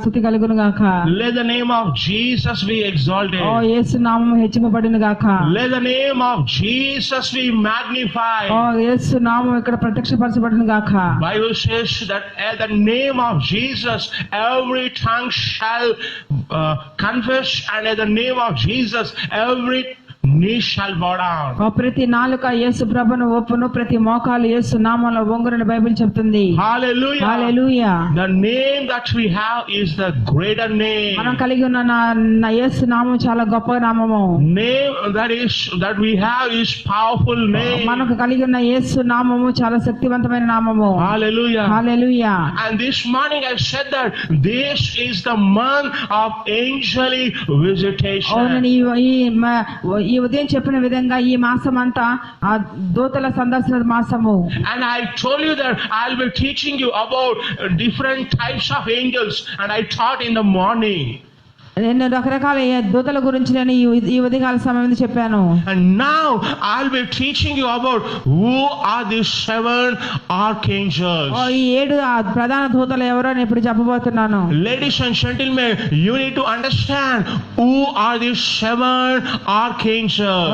స్తుతి కలుగును గాక. Let the name of Jesus be exalted. ఓ యేసు నామము హెచ్చింపబడును గాక. Let the name of Jesus be magnified. ఓ యేసు నామము ఇక్కడ ప్రత్యక్షపరచబడును గాక. Bible says that at the name of Jesus every tongue shall confess, and at the name of Jesus every knee shall bow down. ఓ ప్రతి నాలుక యేసు ప్రభువును ఒప్పును, ప్రతి మోకాలు యేసు నామములో వంగురని బైబిల్ చెప్తుంది. Hallelujah. Hallelujah. The name that we have is the greater name. మనం కలిగి ఉన్న నా యేసు నామము చాలా గొప్ప నామము. Name that we have is powerful name. మనకు కలిగి ఉన్న యేసు నామము చాలా శక్తివంతమైన నామము. Hallelujah. Hallelujah. And this morning I said that this is the month of angelic visitation. అవునని ఈ ఉదయం చెప్పిన విధంగా ఈ మాసం అంతా ఆ దూతల సందర్శన మాసము. And I told you that I'll be teaching you about different types of angels, and I taught in the morning. నేను రకరకాల దూతల గురించి నేను ఈ ఉదయకాల సమయంలో చెప్పాను. And now I'll be teaching you about who are these 7 archangels. ఈ 7 ప్రధాన దూతలు ఎవరో నేను ఇప్పుడు చెప్పబోతున్నాను. Ladies and gentlemen, you need to understand who are these 7 archangels.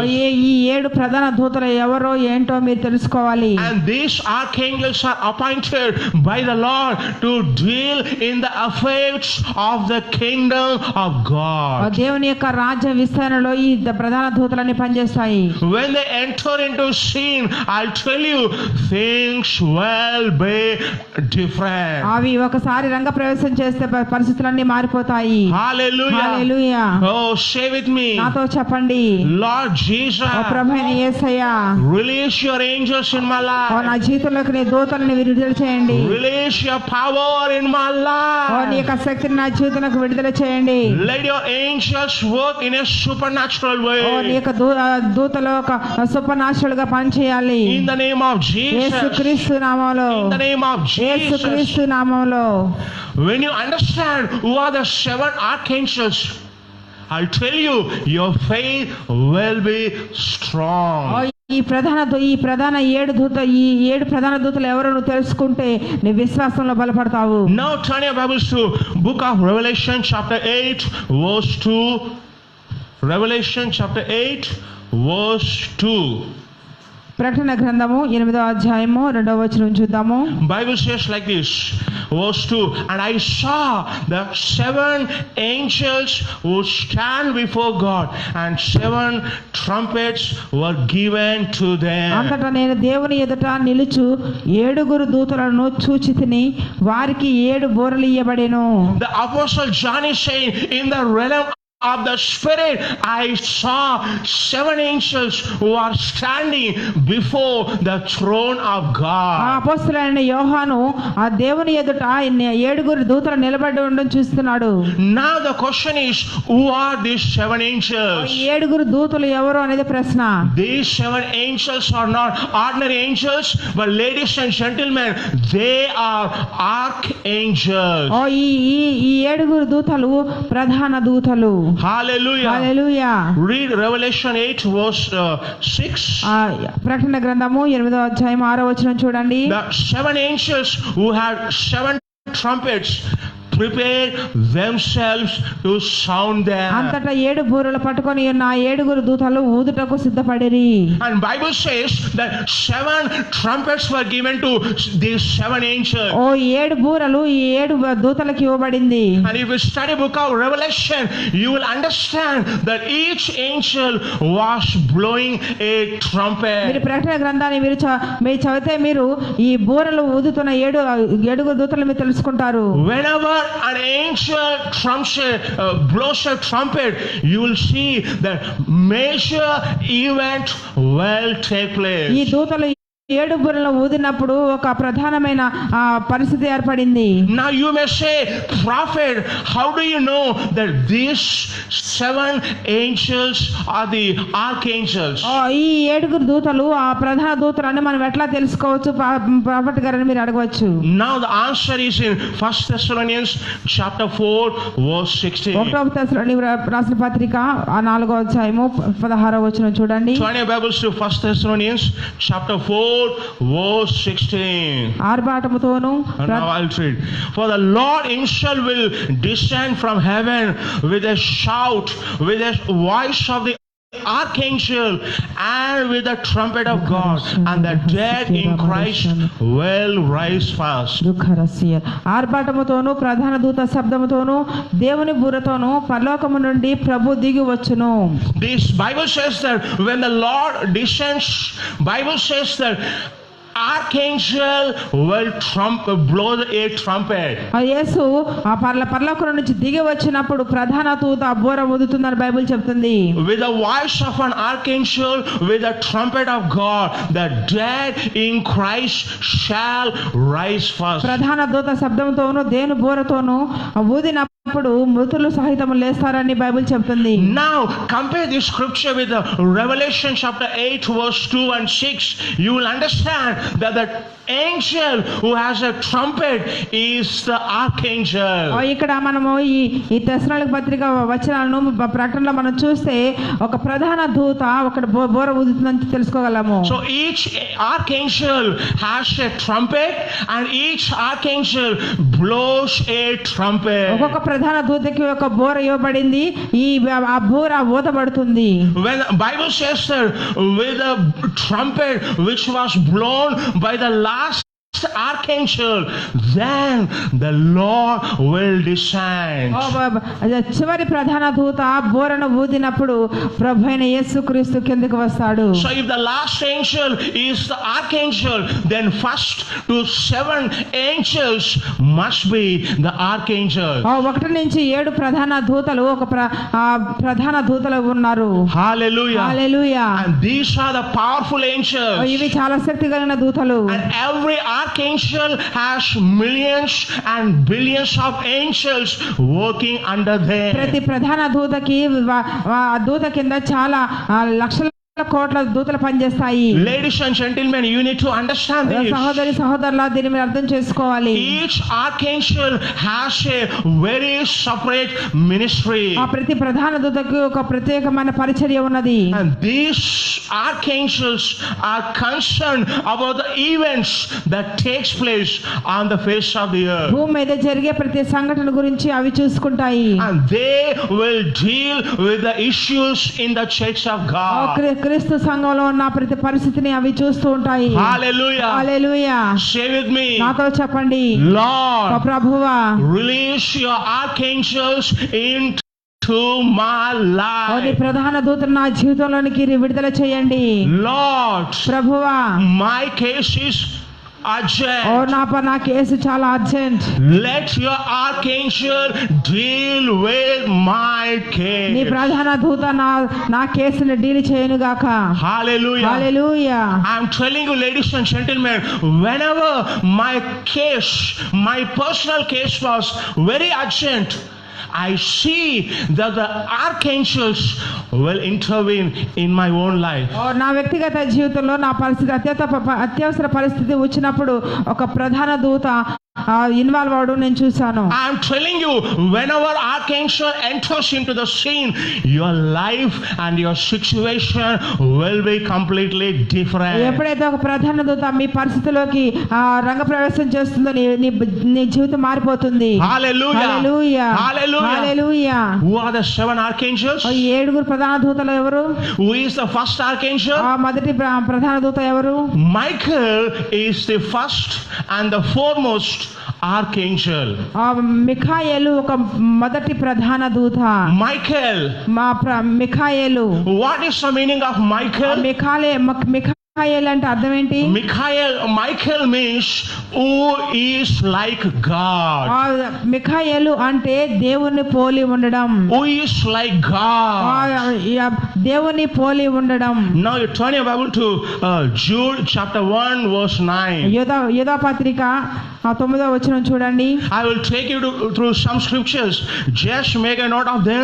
ఈ 7 ప్రధాన దూతలు ఎవరో ఏంటో మీరు తెలుసుకోవాలి. And these archangels are appointed by the Lord to deal in the affairs of the kingdom of God. దేవుని యొక్క రాజ్య విస్తరణలో ఈ ప్రధాన దూతలన్నీ పనిచేస్తాయి. When they enter into scene, I'll tell you, things will be different. అవి ఒకసారి రంగ ప్రవేశం చేస్తే పరిస్థితులన్నీ మారిపోతాయి. Hallelujah. Hallelujah. Oh, say with me. నాతో చెప్పండి. Lord Jesus, ప్రభువైన యేసయ్యా, release your angels in my life. నా జీవితంలోకి నీ దూతలను విడుదల చేయండి. Release your power in my life. నీ యొక్క శక్తిని నా జీవితంలోకి విడుదల చేయండి. Let your angels work in a supernatural way. నీ యొక్క దూతలు ఒక సూపర్నాచురల్ గా పనిచేయాలి. In the name of Jesus. యేసుక్రీస్తు నామములో. In the name of Jesus. యేసుక్రీస్తు నామములో. When you understand who are the 7 archangels, I'll tell you, your faith will be strong. ఈ ప్రధాన 7 ప్రధాన దూతలు ఎవరో నువ్వు తెలుసుకుంటే నీ విశ్వాసంలో బలపడతావు. Now turn your Bibles to book of Revelation chapter 8 verse 2. Revelation chapter 8 verse 2. ప్రకటన గ్రంథము 8వ అధ్యాయము 2వ వచనం చూద్దాము. Bible says like this, verse 2, and I saw the 7 angels who stand before God, and 7 trumpets were given to them. అంతటా నేను దేవుని ఎదుట నిలుచు 7 దూతలను చూచితిని, వారికి 7 బూరలు ఇయ్యబడెను. The apostle John is saying, in the realm of the spirit I saw 7 angels who are standing before the throne of God. అపోస్తలుడైన యోహాను ఆ దేవుని ఎదుట 7 దూతలు నిలబడి ఉండడం చూస్తున్నాడు. Now the question is, who are these 7 angels? 7 దూతలు ఎవరు అనేది ప్రశ్న. These 7 angels are not ordinary angels, but ladies and gentlemen, they are archangels. ఈ 7 దూతలు ప్రధాన దూతలు. Hallelujah. హల్లెలూయా. Read Revelation 8 verse 6. ప్రకటన గ్రంథము 8వ అధ్యాయం 6వ వచనం చూడండి. The 7 angels who had 7 trumpets prepared themselves to sound them. అంతటా 7 బూరలు పట్టుకొని ఉన్న 7 దూతలు ఊదుటకు సిద్ధపడిరి. And Bible says that 7 trumpets were given to these 7 angels. 7 బూరలు ఈ 7 దూతలకు ఇవ్వబడింది. And if you study book of Revelation, you will understand that each angel was blowing a trumpet. మీరు ప్రకటన గ్రంథాన్ని మీరు చదివితే మీరు ఈ బూరలు ఊదుతున్న 7 దూతలు మీరు తెలుసుకుంటారు. Whenever an angel blows a trumpet, you will see that major event will take place. ఈ దూతలు 7 బూరలు ఊదినప్పుడు ఒక ప్రధానమైన పరిస్థితి ఏర్పడింది. Now you may say, prophet, how do you know that these 7 angels are the archangels? ఈ 7 దూతలు ఆ ప్రధాన దూతలు అని మనం ఎట్లా తెలుసుకోవచ్చు ప్రాఫెట్ గారని మీరు అడగవచ్చు. Now the answer is in 1 Thessalonians chapter 4 verse 16. 1 తెస్సలోనికీయులకు రాసిన పత్రిక 4వ అధ్యాయము 16వ వచనం చూడండి. Turn your Bibles to 1 Thessalonians chapter 4 verse 16. ఆర్భాటముతోను And now I'll read. For the Lord himself will descend from heaven with a shout, with a voice of the archangel, and with the trumpet of God, and the dead in Christ will rise first. దుఃఖరస్య ఆర్భాటముతోను ప్రధాన దూత శబ్దముతోను దేవుని బూరతోను పరలోకము నుండి ప్రభు దిగి వచ్చును. This Bible says that when the Lord descends, Bible says that archangel will blow a trumpet. యేసు ఆ పరలోకం నుంచి దిగి వచ్చినప్పుడు ప్రధాన దూత బూర ఊదుతుందని బైబిల్ చెప్తుంది. With the voice of an archangel, with the trumpet of God, the dead in Christ shall rise first. ప్రధాన దూత శబ్దంతోను దేవుని బూరతోను ఊదినప్పుడు మృతులు సహితము లేస్తారని బైబిల్ చెప్తుంది. Now compare this scripture with the Revelation chapter 8 verse 2 and 6. You will understand that the angel who has a trumpet is the archangel. ఇక్కడ మనము ఈ తెస్సలోనిక పత్రిక వచనాలను ప్రకటనలో మనం చూస్తే ఒక ప్రధాన దూత ఒక బోర ఊదుతుందని తెలుసుకోగలము. So each archangel has a trumpet and each archangel blows a trumpet. ఒక్కొక్క ప్రధాన దూతకి ఒక బోర ఇవ్వబడింది. ఆ బోర ఊదబడుతుంది. When the Bible says that with the trumpet which was blown by the last archangel, then the Lord will descend. చివరి ప్రధాన దూత బోరను ఊదినప్పుడు ప్రభువైన యేసుక్రీస్తు కిందకు వస్తాడు. So if the last angel is the archangel, then first to 7 angels must be the archangel. 1 నుంచి 7 ప్రధాన దూతలు ఒక ప్రధాన దూతలు ఉన్నారు. Hallelujah. Hallelujah. And these are the powerful angels. ఇవి చాలా శక్తి కలిగిన దూతలు. And every archangel has millions and billions of angels working under them. ప్రతి ప్రధాన దూతకి దూత కింద చాలా లక్షల కోట్ల దూతలు పనిచేస్తాయి. Ladies and gentlemen, you need to understand this. సహోదరుల దీన్ని మీరు అర్థం చేసుకోవాలి. Each archangel has a very separate ministry. ఆ ప్రతి ప్రధాన దూతకు ఒక ప్రత్యేకమైన పరిచర్య ఉన్నది. And these archangels are concerned about the events that takes place on the face of the earth. భూమి మీద జరిగే ప్రతి సంఘటన గురించి అవి చూసుకుంటాయి. And they will deal with the issues in the church of God. క్రీస్తు సంఘంలో ఉన్న ప్రతి పరిస్థితిని అవి చూస్తూ ఉంటాయి. Hallelujah. Hallelujah. Say with me. నాతో చెప్పండి. Lord, ప్రభువా, release your archangels into my life. నీ ప్రధాన దూతను నా జీవితంలోనికి విడుదల చేయండి. Lord, ప్రభువా, my case is urgent. నా కేసు చాలా urgent. Let your archangel deal with my case. నీ ప్రధాన దూత నా కేసుని డీల్ చేయను గాక. Hallelujah. Hallelujah. I'm telling you, ladies and gentlemen, whenever my personal case was very urgent, I see that the archangels will intervene in my own life. నా వ్యక్తిగత జీవితంలో నా పరిస్థితి అత్యవసర పరిస్థితి వచ్చినప్పుడు ఒక ప్రధాన దూత ఇన్వాల్వ్ అవడం నేను చూశాను. I'm telling you, whenever archangel enters into the scene, your life and your situation will be completely different. ఎప్పుడైతే ఒక ప్రధాన దూత మీ పరిస్థితిలోకి రంగప్రవేశం చేస్తుందో నీ జీవితం మారిపోతుంది. Hallelujah. Hallelujah. Hallelujah. Hallelujah. Who are the 7 archangels? 7 ప్రధాన దూతలు ఎవరు? Who is the first archangel? మొదటి ప్రధాన దూత ఎవరు? Michael is the first and the foremost archangel. మిఖాయేలు ఒక మొదటి ప్రధాన దూత. మిఖాయేలు. What is the meaning of Michael? మిఖాయేలు అంటే అర్థం ఏంటి? Michael means who is like God. మిఖాయేలు అంటే దేవుని పోలి ఉండడం. Who is like God. దేవుని పోలి ఉండడం. Now you turn your Bible to Jude chapter 1 verse 9. యోధా పత్రిక 9వ వచనం చూడండి. I will take you through some scriptures. Just make a note of them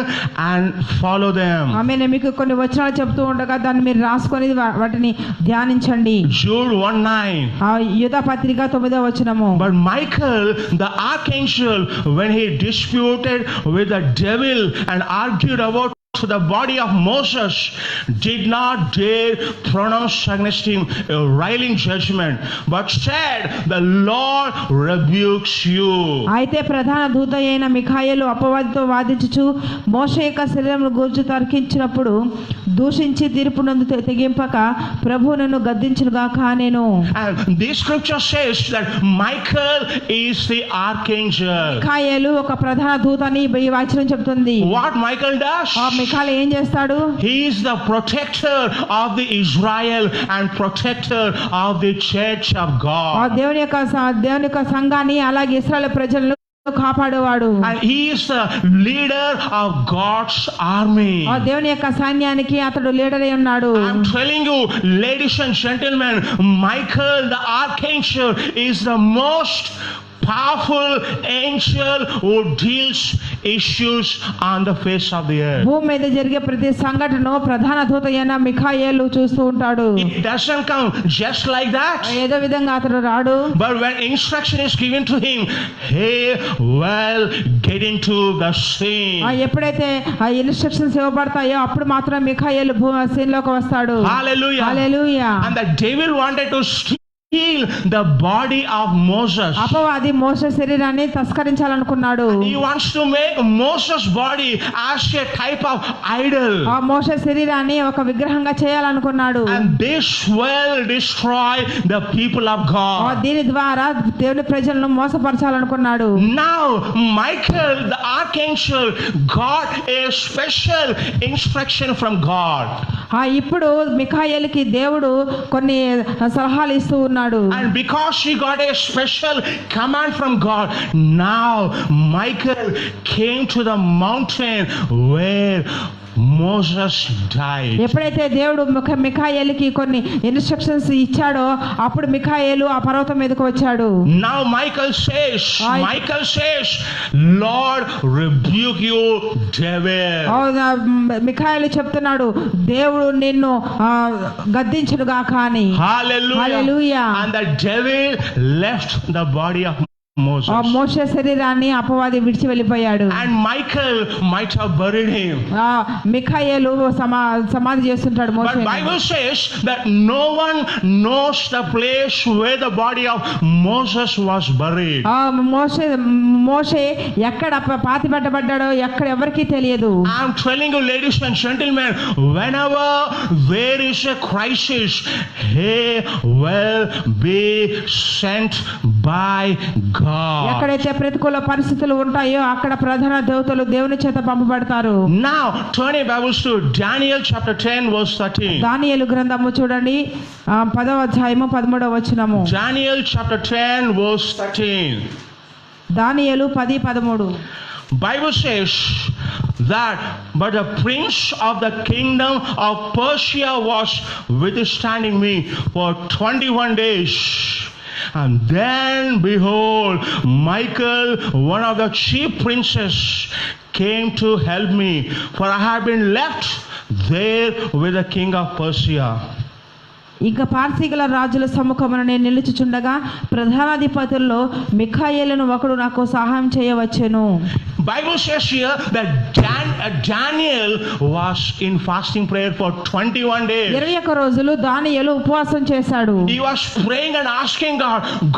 and follow them. నేను మీకు కొన్ని వచనాలు చెప్తూ ఉండగా దాన్ని మీరు రాసుకొని వాటిని ధ్యానించండి. Jude 1:9. యోధా పత్రిక 9వ వచనము. But Michael the archangel, when he disputed with the devil and argued about the body of Moses did not dare pronounce against him a railing judgment, but said, the Lord rebukes you. అయితే ప్రధాన దూత అయిన మిఖాయేలు అపవాదితో వాదించుచు మోషే యొక్క శరీరమును గూర్చి తర్కించినప్పుడు దూషించి తీర్పునందు తెగింపక ప్రభువు నన్ను గద్దించునుగాక నేను. And this scripture says that Michael is the archangel. మిఖాయేలు ఒక ప్రధాన దూత అని ఈ వాక్యం చెప్తుంది. What Michael does? మిఖాయేలు ఏం చేస్తాడు? He is the protector of the Israel and protector of the church of God. దేవుని యొక్క సంఘాన్ని అలాగే ఇశ్రాయేలు ప్రజలను కాపాడేవాడు. And he is the leader of God's army. దేవుని యొక్క సైన్యానికి అతడు లీడర్ అయి ఉన్నాడు. I'm telling you, ladies and gentlemen, Michael the archangel is the most powerful angel who deals issues on the face of the earth. భూమి మీద జరిగే ప్రతి సంఘటన ప్రధాన దూత అయిన మిఖాయేలు చూస్తూ ఉంటాడు. It doesn't come just like that. ఏదో విధంగా అతడు రాడు. But when instruction is given to him, he will get into the scene. ఎప్పుడైతే ఆ ఇన్స్ట్రక్షన్స్ ఇవ్వబడతాయో అప్పుడు మాత్రం మిఖాయేలు సీన్ లోకి వస్తాడు. Hallelujah. Hallelujah. And the devil wanted to steal the body of Moses. అపవాది మోషే శరీరాన్ని తస్కరించాలనుకున్నాడు. He wants to make Moses' body as a type of idol. ఆ మోషే శరీరాన్ని ఒక విగ్రహంగా చేయాలనుకున్నాడు. And this will destroy the people of God. దీని ద్వారా దేవుని ప్రజలను మోసపరచాలనుకున్నాడు. Now Michael the archangel got a special instruction from God. ఇప్పుడు మిఖాయేలుకి దేవుడు కొన్ని సలహాలు ఇస్తూ ఉన్నాడు. And because he got a special command from God, now Michael came to the mountain where Moses died. ఎప్పుడైతే దేవుడు మిఖాయేలుకి కొన్ని ఇన్స్ట్రక్షన్స్ ఇచ్చాడో అప్పుడు మిఖాయేలు ఆ పర్వతం మీదకు వచ్చాడు. Now Michael says, Lord rebuke you, devil. మిఖాయేలు చెప్తున్నాడు, దేవుడు నిన్ను గద్దించునుగాక అని. Hallelujah. And the devil left the body of Moses. మోషే శరీరాన్ని అపవాది విడిచి వెళ్ళిపోయాడు. And Michael might have buried him. మిఖాయేలు సమాధి చేస్తుంటాడు మోషే. But Bible says that no one knows the place where the body of Moses was buried. మోషే ఎక్కడ పాతి పెట్టబడ్డాడో ఎక్కడ ఎవరికీ తెలియదు. I'm telling you, ladies and gentlemen, whenever there is a crisis, he will be sent by God. ఎక్కడైతే ప్రతికూల పరిస్థితులు ఉంటాయో అక్కడ ప్రధాన దేవతలు దేవుని చేత పంపబడతారు. Now turn your Bibles to Daniel chapter 10 verse 13. దానియేలు గ్రంథము చూడండి 10వ అధ్యాయము 13వ వచనము. Daniel chapter 10 verse 13. దానియేలు 10:13. Bible says that but the prince of the kingdom of Persia was withstanding me for 21 days. And then behold, Michael, one of the chief princes, came to help me, for I had been left there with the king of Persia. ఇక పార్సీగల రాజుల సముఖమున నేను నిలుచుచుండగా ప్రధానాధిపతుల్లో మిఖాయేలును ఒకడు నాకు సహాయం చేయవచ్చెను. Bible says here that Daniel was in fasting prayer for 21 days. 21 రోజులు దానియేలు ఉపవాసం చేశాడు. He was praying and asking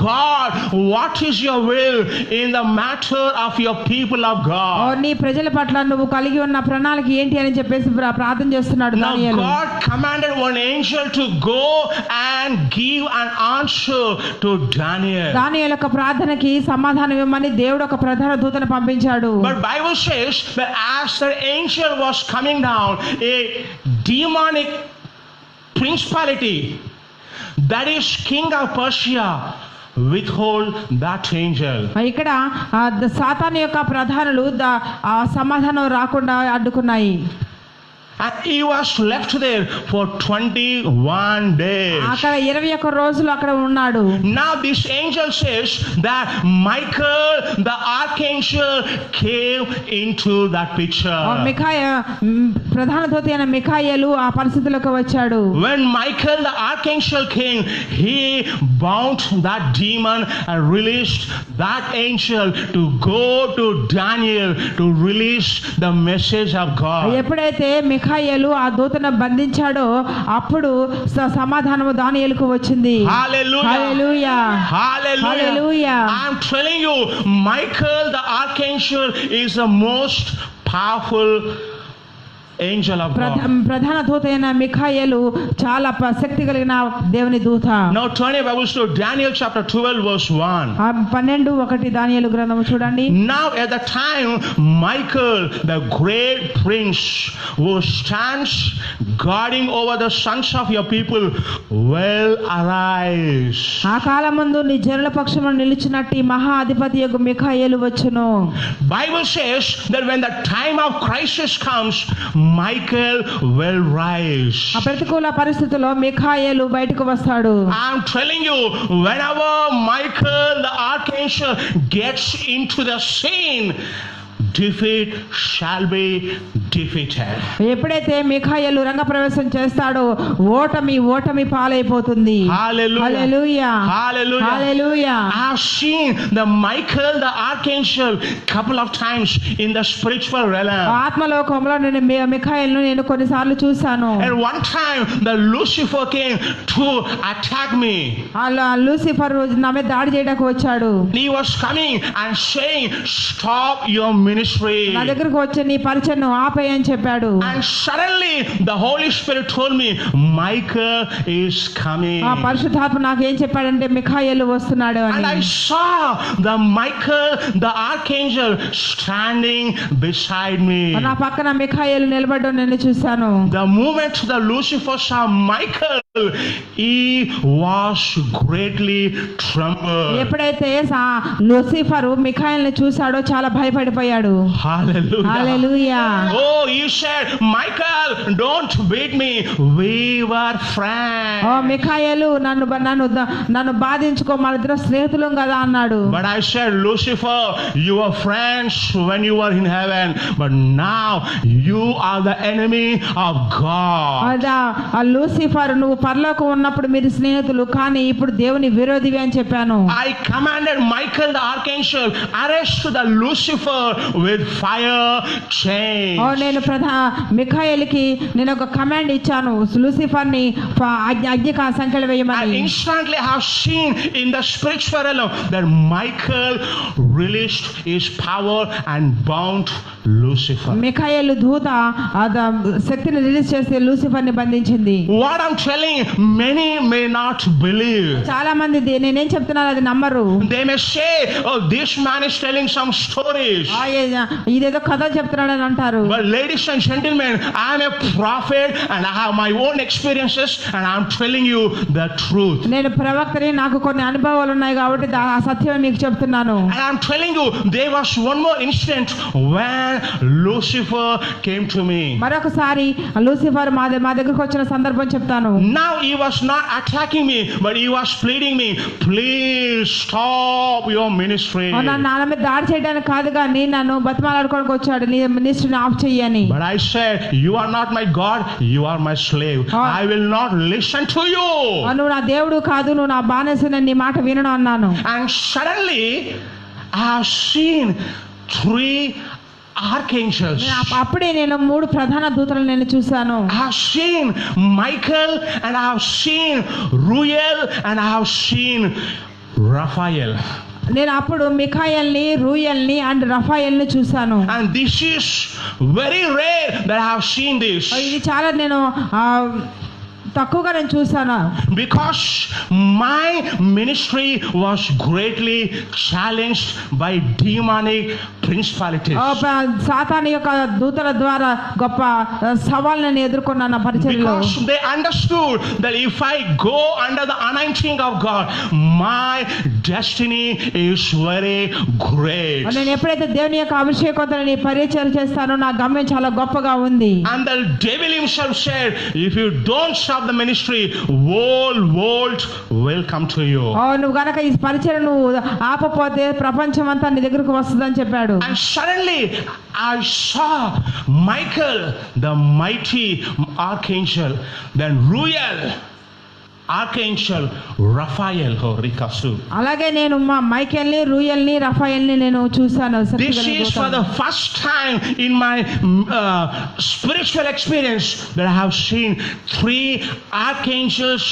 God, what is your will in the matter of your people of God? నీ ప్రజల పట్ల నువ్వు కలిగి ఉన్న ప్రణాళిక ఏంటి అని చెప్పేసి ప్రార్థన చేస్తున్నాడు దానియేలు. Now God commanded one angel to go and give an answer to Daniel. దానియేలు యొక్క ప్రార్థనకి సమాధానం ఇవ్వమని దేవుడు ఒక ప్రధాన దూతను పంపించాడు. But Bible says that as the angel was coming down, a demonic principality, that is king of Persia, withhold that angel. ఇక్కడ సాతాను యొక్క ప్రధానులు ఆ సమాధానం రాకుండా అడ్డుకున్నాయి. And he was left there for 21 days. అక్కడ 21 రోజులు అక్కడ ఉన్నాడు. Now this angel says that Michael the archangel came into that picture. ప్రధాన దూత అయిన మిఖాయేలు ఆ పరిస్థితిలోకి వచ్చాడు. When Michael the archangel came, he bound that demon and released that angel to go to Daniel to release the message of God. ఎప్పుడైతే మిఖాయేలు ఆ దూతను బంధించాడో అప్పుడు సమాధానము దానియేలుకు వచ్చింది. Hallelujah. Hallelujah. Hallelujah. Hallelujah. I'm telling you, Michael the archangel is the most powerful angel of God. ప్రధాన దూత అయిన మిఖాయేలు చాలా శక్తి కలిగిన దేవుని దూత. Now turn your Bibles to Daniel chapter 12 verse 1. 12:1 దానియేలు గ్రంథము చూడండి. Now at the time Michael the great prince who stands guarding over the sons of your people will arise. ఆ కాలమందు నీ జనుల పక్షమున నిలిచినట్టి మహా అధిపతి యొక్క మిఖాయేలు వచ్చును. Bible says that when the time of crisis comes, Michael will rise. ఆ ప్రతికూల పరిస్థితుల్లో మిఖాయేలు బయటకు వస్తాడు. I'm telling you, whenever Michael the archangel gets into the scene, defeat shall be defeated. ఎప్పుడైతే మిఖాయేలు రంగప్రవేశం చేస్తాడో ఓటమి పాలైపోతుంది. Hallelujah. Hallelujah. Hallelujah. Hallelujah. I have seen the Michael the archangel couple of times in the spiritual realm. ఆత్మలోకంలో నేను మిఖాయేలును నేను కొన్నిసార్లు చూశాను. And one time the Lucifer came to attack me. అలా Lucifer నా మీద దాడి చేయడానికి వచ్చాడు. He was coming and saying, stop your ministry. నా దగ్గరకు వచ్చి నీ పరిచయం ఆపేయ్ అని చెప్పాడు. And suddenly the Holy Spirit told me, Michael is coming. ఆ పరిశుద్ధాత్మ నాకు ఏం చెప్పాడంటే మిఖాయేలు వస్తున్నాడు అని. And I saw the Michael the archangel standing beside me. నా పక్కన మిఖాయేలు నిలబడడం నేను చూశాను. The moment the Lucifer saw Michael, he was greatly trembled. ఎప్పుడైతే లూసిఫర్ మిఖాయేలుని చూశాడో చాలా భయపడిపోయాడు. Hallelujah. Hallelujah. Oh, he said, Michael, don't beat me. We were friends. ఓ మిఖాయేలు నన్ను బాధించుకో, మనిద్దరం స్నేహితులం కదా అన్నాడు. But I said, Lucifer, you were friends when you were in heaven, but now you are the enemy of God. అదా ఆ Lucifer నువ్వు పరలోకం ఉన్నప్పుడు మీరు స్నేహితులు, కానీ ఇప్పుడు దేవుని విరోధివి అని చెప్పాను. I commanded Michael the archangel, arrest the Lucifer with fire chains. నేను మిఖాయేలుకి నేను ఒక కమాండ్ ఇచ్చాను, లూసిఫర్ ని అగ్ని సంఖ్యలు వేయమని. I instantly have seen in the spiritual realm that Michael released his power and bound Lucifer. మిఖాయేలు దూత శక్తిని రిలీజ్ చేసి లూసిఫర్ ని బంధించింది. What I'm telling, many may not believe. చాలా మంది నేనేం చెప్తున్నాను అది నమ్మరు. They may say, oh, this man is telling some stories. ఇదేదో కథ చెప్తున్నాడని అంటారు. But ladies and gentlemen, I am a prophet and I have my own experiences and I'm telling you the truth. నేను ప్రవక్తని, నాకు కొన్ని అనుభవాలు ఉన్నాయి కాబట్టి ఆ సత్యమే మీకు చెప్తున్నాను. And I'm telling you, there was one more incident when Lucifer came to me. మరొకసారి లూసిఫర్ మా దగ్గరకు వచ్చిన సందర్భం చెప్తాను. Now he was not attacking me, but he was pleading me, please stop your ministry. నా మీద దాడి చేయడానికి కాదు కానీ నన్ను బతిమాలాడుకోవడానికి వచ్చాడు, నీ మినిస్ట్రీని ఆఫ్ చెయ్యని. But I said, you are not my God, you are my slave. I will not listen to you. నువ్వు నా దేవుడు కాదు, నువ్వు నా బానిసని, నీ మాట వినను అన్నాను. And suddenly I have seen 3 archangels. అప్పుడే నేను 3 ప్రధాన దూతలను నేను చూశాను. I have seen Michael and I have seen Ruel and I have seen Raphael. నేను అప్పుడు మిఖాయేల్ని, రూయల్ని అండ్ రఫాయల్ని చూశాను. And this is very rare that I have seen this. ఇది చాలా నేను తక్కువగా నేను చూశాను. Because my ministry was greatly challenged by demonic principalities. సాతాను యొక్క దూతల ద్వారా గొప్ప సవాళ్ళని ఎదుర్కొన్నాను నా పరిచర్యలో. Because they understood that if I go under the anointing of God, my destiny is very great. నేను ఎప్పుడైతే దేవుని యొక్క అభిషేకంతో నేను పరిచర్య చేస్తానో నా గమ్యం చాలా గొప్పగా ఉంది. And the devil himself said, if you don't stop the ministry, whole world will come to you. నువ్వు గనక ఈ పరిచర్య నువ్వు ఆపపోతే ప్రపంచం అంతా నీ దగ్గరకు వస్తుందని చెప్పాడు. And suddenly I saw Michael, the mighty archangel, then Ruel, archangel Raphael or Rikasu. అలాగే నేను మైకేల్ని, రూయల్ని, రఫాయల్ని నేను చూశాను. This is for the first time in my spiritual experience that I have seen 3 archangels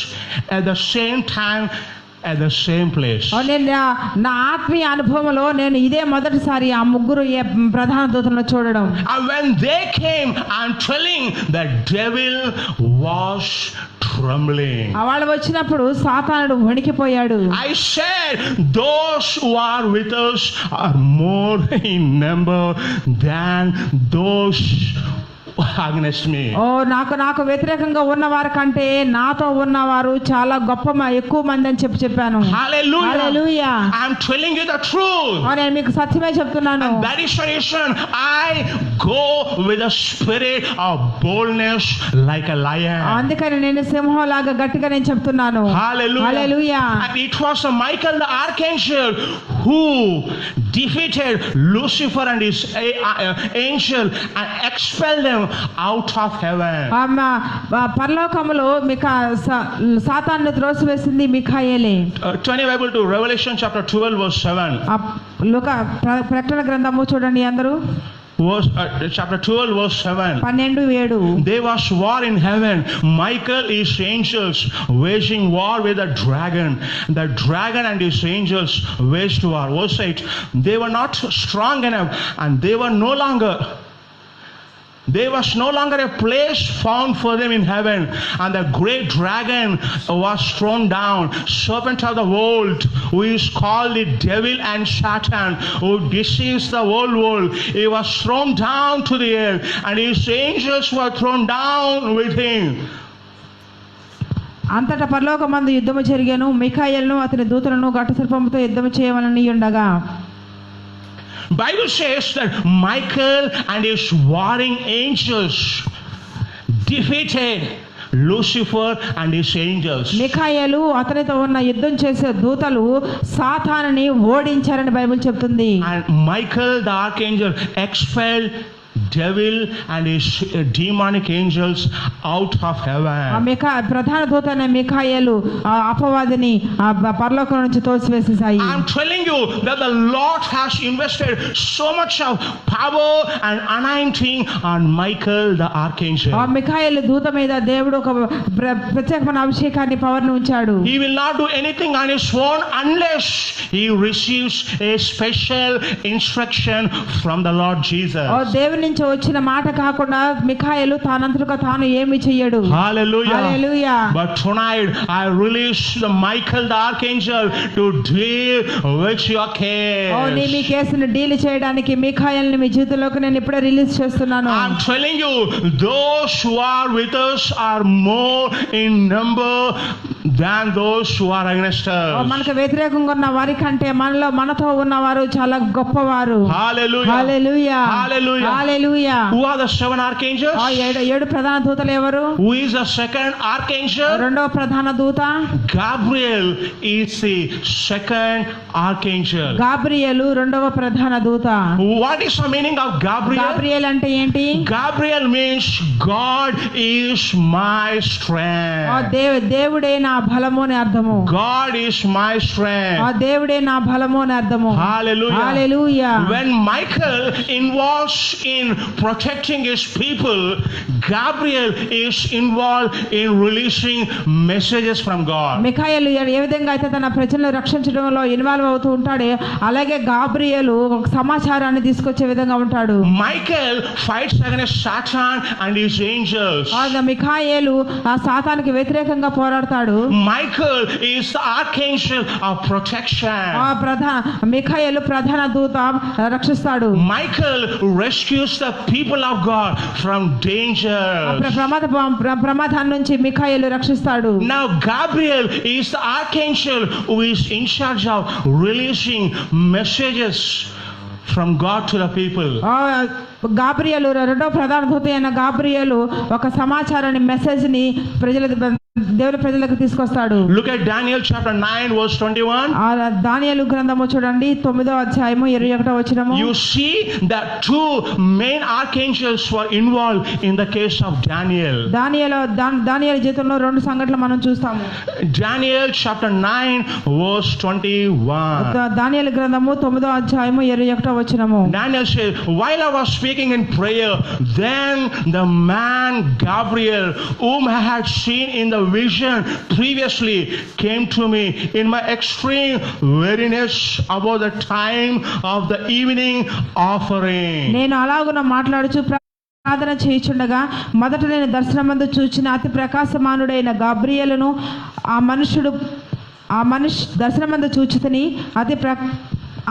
at the same time at the same place. నేను నా ఆత్మీయ అనుభవంలో నేను ఇదే మొదటిసారి ఆ ముగ్గురు ప్రధాన దూతలను చూడడం. And when they came, I'm telling, the devil was trembling. వాళ్ళు వచ్చినప్పుడు సాతానుడు వణికిపోయాడు. I said, those who are with us are more in number than those against me. నాకు వ్యతిరేకంగా ఉన్నవారి కంటే నాతో ఉన్నవారు చాలా ఎక్కువ మంది అని చెప్పాను. Hallelujah. Hallelujah. I'm telling you the truth. నేను మీకు సత్యమే చెప్తున్నాను. And that is the reason I go with a spirit of boldness like a lion. అందుకని నేను సింహం లాగా గట్టిగా నేను చెప్తున్నాను. Hallelujah. Hallelujah. And it was Michael the archangel who defeated Lucifer and his angel and expelled them out of heaven. పరలోకములో సాతానుని త్రోసివేసింది మిఖాయేలే. Turn your Bible to Revelation chapter 12 verse 7. ప్రకటన గ్రంథము చూడండి అందరూ. Chapter 12 verse 7. 12:7. There was war in heaven. Michael his angels waging war with the dragon. The dragon and his angels waged war. Verse 8. They were not strong enough, and there was no longer a place found for them in heaven, and the great dragon was thrown down, serpent of the world, who is called the devil and Satan, who deceives the whole world. He was thrown down to the earth, and his angels were thrown down with him. అంతటా పరలోకమందు యుద్ధము జరిగెను. మిఖాయేలును అతని దూతలను ఘట సర్పముతో యుద్ధము చేయవలెనని ఉండగా. Bible says that Michael and his warring angels defeated Lucifer and his angels. మిఖాయేలు అతనితో ఉన్న యుద్ధం చేసే దూతలు సాతానుని ఓడించారని బైబిల్ చెప్తుంది. And Michael the archangel expelled devil and his demonic angels out of heaven. ప్రధాన దూత అయిన మిఖాయేలు అపవాదిని పరలోకం నుంచి తోసివేసేసాయి. I'm telling you that the Lord has invested so much of power and anointing on Michael the archangel. మిఖాయేలు దూత మీద దేవుడు ఒక ప్రత్యేకమైన అభిషేకాన్ని పవర్ని ఉంచాడు. He will not do anything on his own unless he receives a special instruction from the Lord Jesus. దేవుని నుంచి వచ్చిన మాట కాకుండా మిఖాయేలు తానంతటగా తాను ఏమీ చెయ్యడు. Hallelujah. Hallelujah. But tonight I release the Michael the archangel to deal with your case. మీ కేసును deal చేయడానికి మిఖాయేలుని మీ జీవితంలోకి నేను ఇప్పుడే రిలీజ్ చేస్తున్నాను. I'm telling you, those who are with us are more in number than those who are against us. మనకు వ్యతిరేకంగా ఉన్న వారి కంటే మనతో ఉన్నవారు చాలా గొప్పవారు. Hallelujah. Hallelujah. Hallelujah. Hallelujah. Who are the 7 archangels? ఏడు ప్రధాన దూతలు ఎవరు? Who is the second archangel? రెండవ ప్రధాన దూత Gabriel is the second archangel. Gabriel రెండవ ప్రధాన దూత. What is the meaning of Gabriel? Gabriel అంటే ఏంటి? Gabriel means God is my strength. దేవుడే నా నా బలము అని అర్థము. God is my ఆ strength. దేవుడే నా బలము అని అర్థము. Hallelujah. Hallelujah. When Michael involves in protecting his people, Gabriel is involved in releasing messages from God. మిఖాయేలు ఏ విధంగా అయితే తన ప్రజలను రక్షించడంలో ఇన్వాల్వ్ అవుతూ ఉంటాడే, అలాగే గాబ్రియేలు ఒక సమాచారాన్ని తీసుకొచ్చే విధంగా ఉంటాడు. Michael fights against Satan and his angels. మిఖాయేలు ఆ సాతానికి వ్యతిరేకంగా పోరాడతాడు. Michael is the archangel of protection. మిఖాయేలు ప్రధాన దూత రక్షిస్తాడు. Michael rescues the people of God from danger. ప్రమాదం నుంచి మిఖాయేలు రక్షిస్తాడు. Now Gabriel is the archangel who is in charge of releasing messages from God to the people. Gabriel రెండో ప్రధాన దూత అయిన గాబ్రియేలు ఒక సమాచారాన్ని మెసేజ్ ని దేవుని ప్రజలకు తీసుకొస్తాడు. Look at Daniel chapter 9 verse 21. దానియేలు గ్రంథము చూడండి 9వ అధ్యాయము 21వ వచనము. You see that two main archangels were involved in the case of Daniel. దానియేలు జీవితంలో రెండు సంఘటనలు మనం చూస్తాము. Daniel chapter 9 verse 21. దానియేలు గ్రంథము 9వ అధ్యాయము 21వ వచనము. Daniel said, while I was speaking in prayer, then the man Gabriel, whom I had seen in the vision previously, came to me in my extreme weariness about the time of the evening offering. నేను అలాగున మాట్లాడుచు ప్రార్థన చేయుచుండగా మొదట నేను దర్శనమందు చూచిన అతి ప్రకాశమానుడైన గాబ్రియేలును ఆ మనుషుడు దర్శనమందు చూచితిని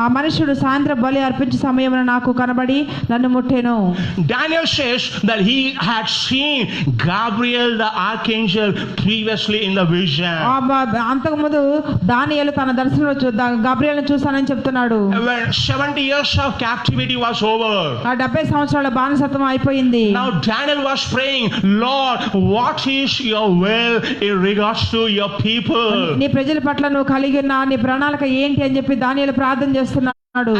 ఆ మనుషుడు సాయంత్రం బలి అర్పించే సమయమున నాకు కనబడి నన్ను ముట్టెను. Daniel says that he had seen Gabriel the archangel previously in the vision. అంతకుముందు దానియేలు తన దర్శనంలో గాబ్రియేలును చూశానని చెప్తున్నాడు. When 70 years of captivity was over, 70 సంవత్సరాల బానిసత్వం అయిపోయింది. now Daniel was praying, Lord, what is your will in regards to your people? నీ ప్రజల పట్ల నువ్వు కలిగి ఉన్న నీ ప్రణాళిక ఏంటి అని చెప్పి దానియేలు ప్రార్థన చేస్తున్నాడు.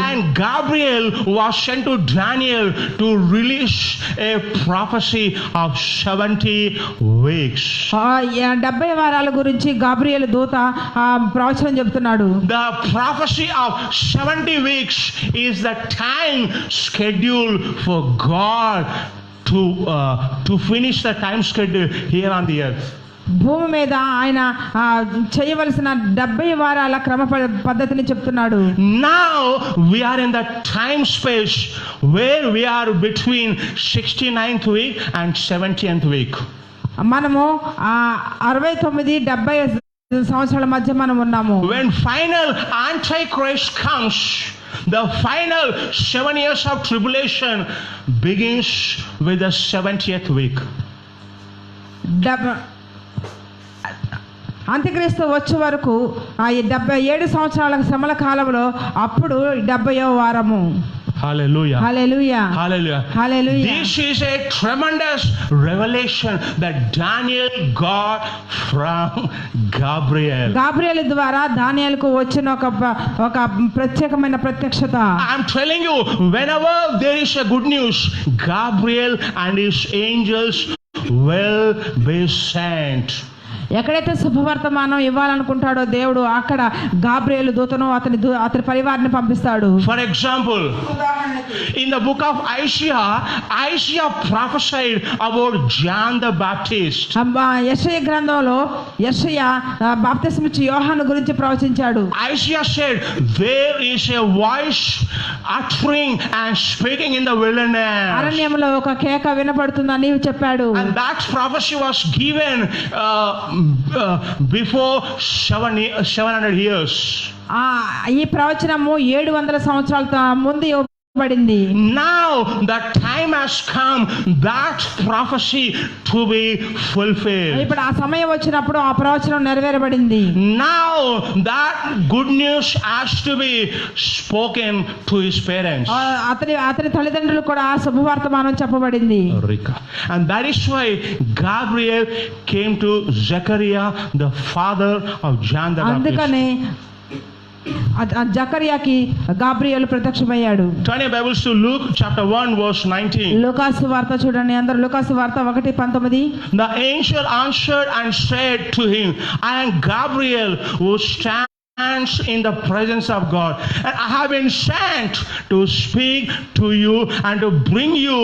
And Gabriel was sent to Daniel to release a prophecy of 70 weeks. 70 వారాల గురించి గాబ్రియేలు దూత ప్రవచనం చెప్తున్నాడు. The prophecy of 70 weeks is the time schedule for God to finish the time schedule here on the earth. భూమి మీద ఆయన చేయవలసిన 70 వారాల క్రమ పద్ధతిని చెప్తున్నాడు. Now we are in the time space where we are between 69th week and 70th week. మనము 69 70 సంవత్సరాల మధ్య మనం ఉన్నాము. When final antichrist comes, the final 7 years of tribulation begins with the 70th week. అంత్యక్రీస్తు వచ్చే వరకు ఆ 77 సంవత్సరాల శ్రమల కాలంలో అప్పుడు 70వ వారము. Hallelujah. Hallelujah. Hallelujah. Hallelujah. This is a tremendous revelation that Daniel got from Gabriel. Gabriel ద్వారా దానియేలుకు వచ్చిన ఒక ప్రత్యేకమైన ప్రత్యక్షత. I'm telling you, whenever there is a good news, Gabriel and his angels will be sent. ఎక్కడైతే శుభవర్తమానం ఇవ్వాలనుకుంటాడో దేవుడు అక్కడ గాబ్రియేలు దూతను అతని పరివారాన్ని పంపిస్తాడు. For example, in the book of Isaiah prophesied about John the Baptist. యెషయా గ్రంథంలో యెషయా బాప్తిస్మం ఇచ్చే యోహాను గురించి ప్రవచించాడు. Isaiah said, there is a voice uttering and speaking in the wilderness. అరణ్యంలో ఒక కేక వినపడుతుందని చెప్పాడు. And that prophecy was given before 700 years. ఈ ప్రవచనము 700 సంవత్సరాల ముందు ఇవ్వబడింది. Now the time has come that prophecy to be fulfilled. ఇప్పుడు ఆ సమయం వచ్చినప్పుడు ఆ ప్రవచనం నెరవేరబడింది. Now that good news has to be spoken to his parents. అతని తల్లిదండ్రులు కూడా ఆ శుభవర్తమానం చెప్పబడింది. And that is why Gabriel came to Zechariah, the father of John the Baptist. అందుకనే జకర్యాకి గాబ్రియేలు ప్రత్యక్షమయ్యాడు. Turn your Bibles to Luke chapter 1 verse 19. లూకాసు వార్త చూడండి అందరూ. లూకాసు వార్త 1:19. The angel answered and said to him, I am Gabriel who stands in the presence of God, and I have been sent to speak to you and to bring you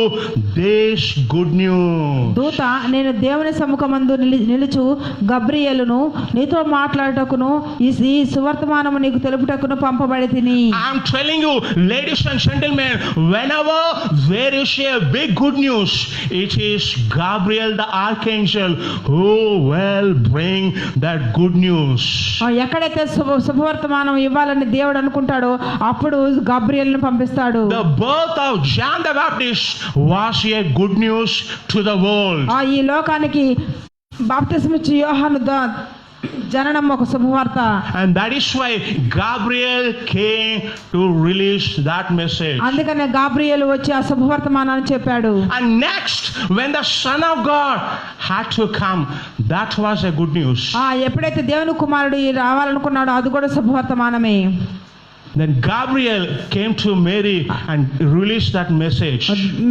this good news. దూత నేను దేవుని సముఖమందు నిలుచు గబ్రియేలును నీతో మాట్లాడుటకును ఈ సువర్తమానము నీకు తెలుపుటకును పంపబడితిని. I am telling you, ladies and gentlemen, whenever there is a big good news, it is Gabriel the archangel who will bring that good news. ఎక్కడైతే శుభవర్తమానం ఇవ్వాలని దేవుడు అనుకుంటాడో అప్పుడు గబ్రియేలును పంపిస్తాడు. The birth of John the Baptist was a good news to the world. ఈ లోకానికి బాప్తిస్మ ఇచ్చే యోహాను జననం ఒక శుభవార్త. And that is why Gabriel came to release that message. అందుకనే గాబ్రియేలు వచ్చి ఆ శుభవర్తమానాన్ని చెప్పాడు. And next, when the Son of God had to come, that was a good news. ఎప్పుడైతే దేవుని కుమారుడు రావాలనుకున్నాడో అది కూడా శుభవర్తమానమే. Then Gabriel came to Mary and released that message.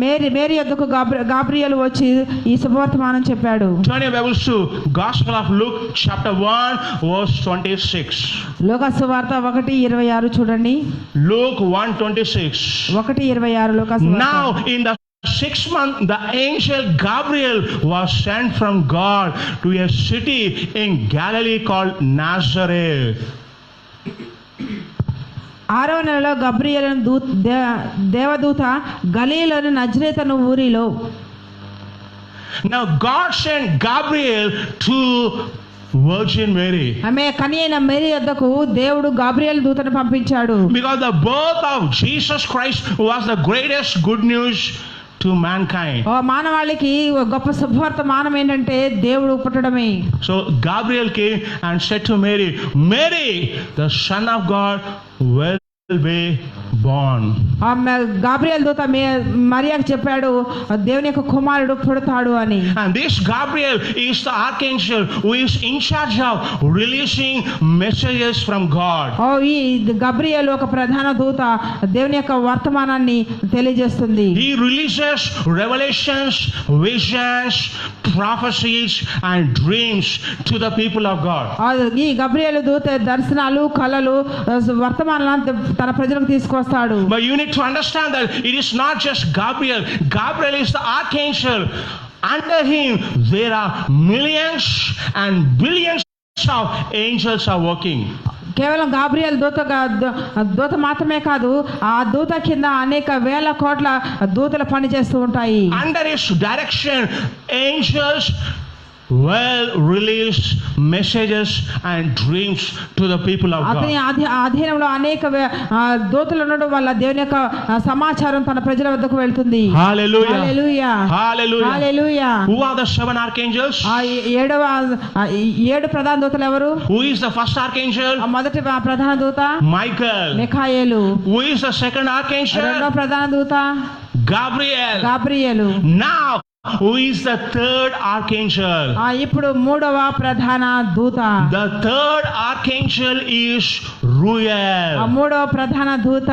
Mary యొద్దకు గాబ్రియేలు వచ్చి ఈ శుభవర్తమానం చెప్పాడు. Turn your Bibles to Gospel of Luke chapter 1 verse 26. లూకాసు వార్త 1:26 చూడండి. Luke 1:26. 1:26 లూకాసు వార్త. Now in the 6th month, the angel Gabriel was sent from God to a city in Galilee called Nazareth. 6వ నెలలో గబ్రియేలు దేవదూత గలీలోని నజరేతు అను ఊరిలో. Now God sent Gabriel to Virgin Mary. ఆమె కన్య అయిన మేరీ యొద్దకు దేవుడు గాబ్రియేలు దూతను పంపించాడు. Because the birth of Jesus Christ was the greatest good news to mankind. మానవాళికి గొప్ప శుభవర్తమానం ఏంటంటే దేవుడు పుట్టడమే. So Gabriel came and said to Mary, Mary, the Son of God will be born. Gabriel దూత మరియాకు చెప్పాడు దేవుని యొక్క కుమారుడు పుడతాడు అని. And this Gabriel is the archangel who is in charge of releasing messages from God. ఈ గబ్రియేలు ఒక ప్రధాన దూత దేవుని యొక్క వర్తమానాన్ని తెలియజేస్తుంది. He releases revelations, visions, prophecies and dreams to the people of God. ఈ గబ్రియేలు దూత దర్శనాలు కళలు వర్తమానాలను తన ప్రజలకు తీసుకొస్తాడు. But you need to understand that it is not just Gabriel. Gabriel is the archangel. Under him there are millions and billions of angels are working. కేవలం గాబ్రియేలు దూత మాత్రమే కాదు, ఆ దూత కింద అనేక వేల కోట్ల దూతలు పనిచేస్తూ ఉంటాయి. Under his direction, angels will release messages and dreams to the people of God. అతని అధీనంలో అనేక దూతలు ఉండడం వల్ల దేవుని యొక్క సమాచారం తన ప్రజల వద్దకు వెళ్తుంది. Hallelujah. Hallelujah. Hallelujah. Hallelujah. Who are the 7 archangels? ఏడు ప్రధాన దూతలు ఎవరు? Who is the first archangel? మొదటి ప్రధాన దూత Michael. మిఖాయేలు. Who is the second archangel? రెండో ప్రధాన దూత Gabriel. Now who is the third archangel? ఇప్పుడు మూడవ ప్రధాన దూత. The third archangel is Ruel. మూడవ ప్రధాన దూత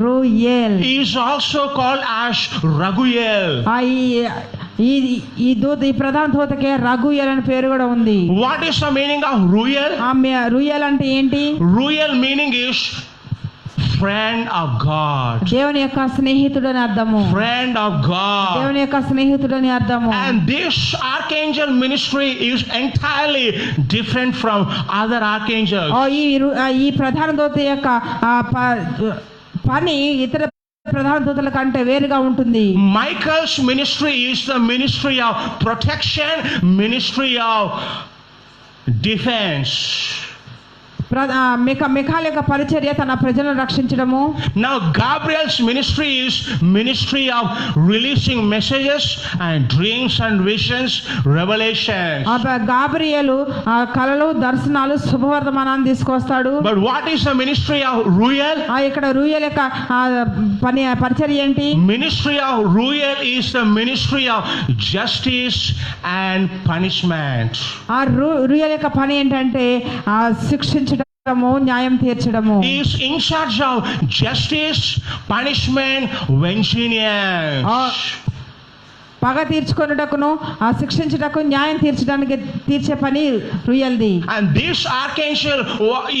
రూయేల్. He is also called as Raguel. ఈ ప్రధాన దూతకే రఘుయేల్ అనే పేరు కూడా ఉంది. What is the meaning of Ruel? రూయేల్ అంటే ఏంటి? Ruel meaning is friend of God. దేవుని యొక్క స్నేహితుడని అర్థము. Friend of God. దేవుని యొక్క స్నేహితుడని అర్థము. And this archangel ministry is entirely different from other archangels. ఈ ప్రధాన దూత యొక్క పని ఇతర ప్రధాన దూతల కంటే వేరుగా ఉంటుంది. Michael's ministry is the ministry of protection, ministry of defense. మిఖాయేలు యొక్క పరిచర్య తన ప్రజలను రక్షించడము. Now Gabriel's ministry is ministry of releasing messages and dreams and visions, revelations. Gabriel కళలు దర్శనాలు శుభవర్తమానాన్ని తీసుకొస్తాడు. But what is the ministry of Ruel? ఇక్కడ రూయేల్ యొక్క పరిచర్య ఏంటి? Ministry of Ruel is the ministry of justice and punishment. రూయేల్ యొక్క పని ఏంటంటే శిక్షించడం న్యాయం తీర్చడము. He is in charge of justice, punishment, vengeance. పగ తీర్చుకొనుటకును శిక్షించుటకు న్యాయం తీర్చే పని రూయల్ది. And this archangel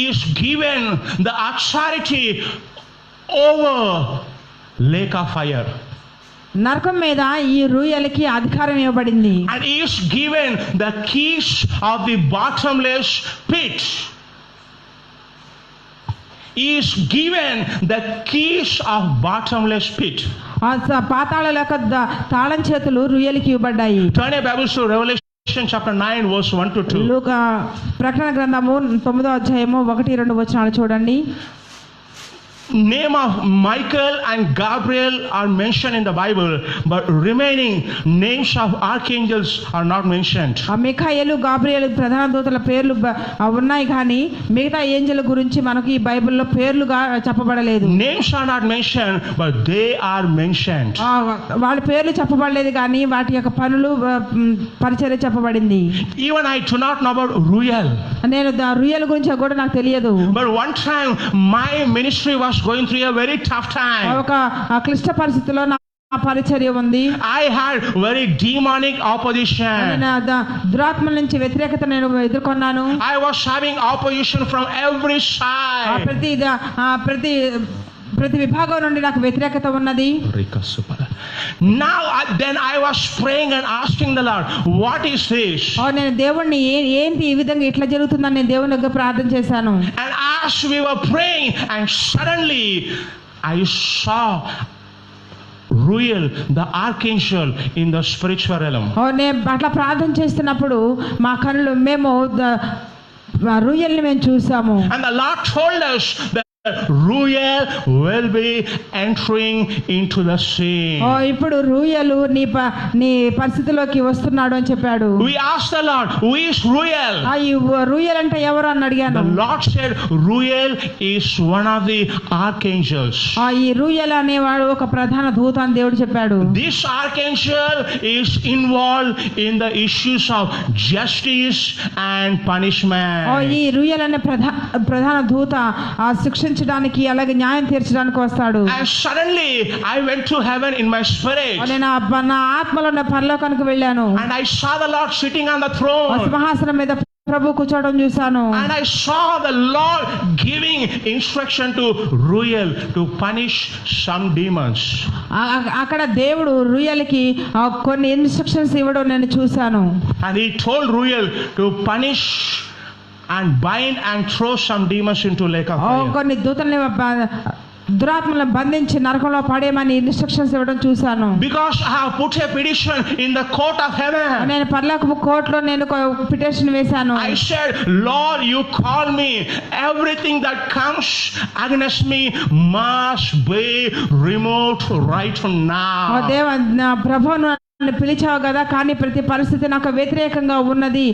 is given the authority over lake of fire. నరకం మీద ఈ రూయలకి అధికారం ఇవ్వబడింది. And he is given the keys of the bottomless pit. He is given the keys of bottomless pit. పాతాళ యొక్క తాళం చేతులు రూయలకి ఇవ్వబడ్డాయి. Turn your Bibles to Revelation chapter 9 verse 1 to 2. లూకా ప్రకటన గ్రంథము 9వ అధ్యాయము 1-2 వచనాలు చూడండి. Name of Michael and Gabriel are mentioned in the Bible, but remaining names of archangels are not mentioned. మిఖాయేలు Gabriel ప్రధాన దూతల పేర్లు ఉన్నాయి కానీ మిగతా ఏంజెల్ గురించి మనకి ఈ బైబిల్లో పేర్లుగా చెప్పబడలేదు. Names are not mentioned, but they are mentioned. వాళ్ళ పేర్లు చెప్పబడలేదు కానీ వాటి యొక్క పనులు పరిచర్య చెప్పబడింది. Even I do not know about Ruel. నేను రూయల్ గురించి కూడా నాకు తెలియదు. But one time my ministry was going through a very tough time. ఒక క్లిష్ట పరిస్థితిలో నా పరిచర్య ఉంది. I had very demonic opposition. దురాత్మల నుంచి వ్యతిరేకత నేను ఎదుర్కొన్నాను. I was having opposition from every side. ప్రతి విభాగం నుండి నాకు వ్యతిరేకత ఉన్నది. Now then I was praying and asking the Lord, what is this? నేను దేవుణ్ణి ఏంటి ఈ విధంగా ఇట్లా జరుగుతుందని నేను దేవుని దగ్గర ప్రార్థన చేశాను. And as we were praying, and suddenly I saw Ruel, the archangel, in the spiritual realm. నేను అట్లా ప్రార్థన చేస్తున్నప్పుడు మా కళ్ళు మేము రూయల్ని మేము చూసాము. And the Lord told us that Ruel will be entering into the scene. ఇప్పుడు రూయలు నీ పరిస్థితిలోకి వస్తున్నాడు అని చెప్పాడు. We asked the Lord, who is Ruel? ఈ రూయల్ అంటే ఎవరు అని అడిగాను. The Lord said Ruel is one of the archangels. ఈ రూయల్ అనేవాడు ఒక ప్రధాన దూత అని దేవుడు చెప్పాడు. This archangel is involved in the issues of justice and punishment. ఈ రూయల్ అనే ప్రధాన దూత శిక్షించడానికి అలాగే న్యాయం తీర్చడానికి వస్తాడు. And suddenly I went to heaven in my spirit. నేను నా ఆత్మలో పరలోకానికి వెళ్ళాను. And I saw the Lord sitting on the throne. సింహాసనం మీద ప్రభు కూర్చోవడం చూశాను. And I saw the Lord giving instruction to Ruel to punish some demons. అక్కడ దేవుడు రూయల్కి కొన్ని ఇన్స్ట్రక్షన్స్ ఇవ్వడం నేను చూశాను. And he told Ruel to punish and bind and throw some demons into lake of fire. కొన్ని దూతల్ని దురాత్మలను బంధించి నరకంలో పడేయమని ఇన్స్ట్రక్షన్స్ ఇవ్వడం చూశాను. Because I have put a petition in the court of heaven. నేను పరలోకపు కోర్టులో నేను పిటిషన్ వేశాను. I said, Lord, you call me. Everything that comes against me must be removed right from now. దేవా ప్రభువును పిలిచావు కదా కానీ ప్రతి పరిస్థితి నాకు వ్యతిరేకంగా ఉన్నది,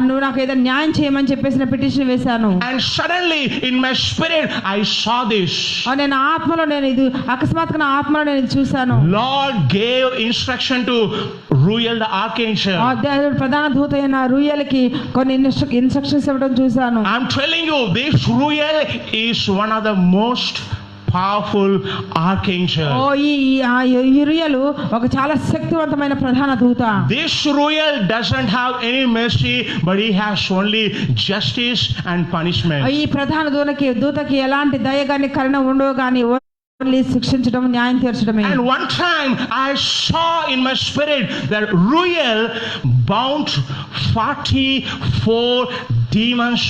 నువ్వు నాకు ఏదైనా న్యాయం చేయమని చెప్పేసి పిటిషన్ వేశాను. And suddenly in my spirit I saw this. నేను ఆత్మలో నేను ఇది అకస్మాత్తుగా నా ఆత్మలో నేను ఇది చూశాను. Lord gave instruction to Ruel the archangel. దేవుడు ప్రధాన దూత అయిన రూయల్కి కొన్ని ఇన్స్ట్రక్షన్స్ ఇవ్వడం చూశాను. I'm telling you, this Ruel is one of the most powerful archangel. ఈ రూయలు ఒక చాలా శక్తివంతమైన ప్రధాన దూత. This Ruel doesn't have any mercy, but he has only justice and punishment. ఈ ప్రధాన దూతకి ఎలాంటి దయ గాని కరుణ ఉండవు గాని ఓన్లీ శిక్షించడం న్యాయం తీర్చడమే. And one time I saw in my spirit that Ruel bound 44 demons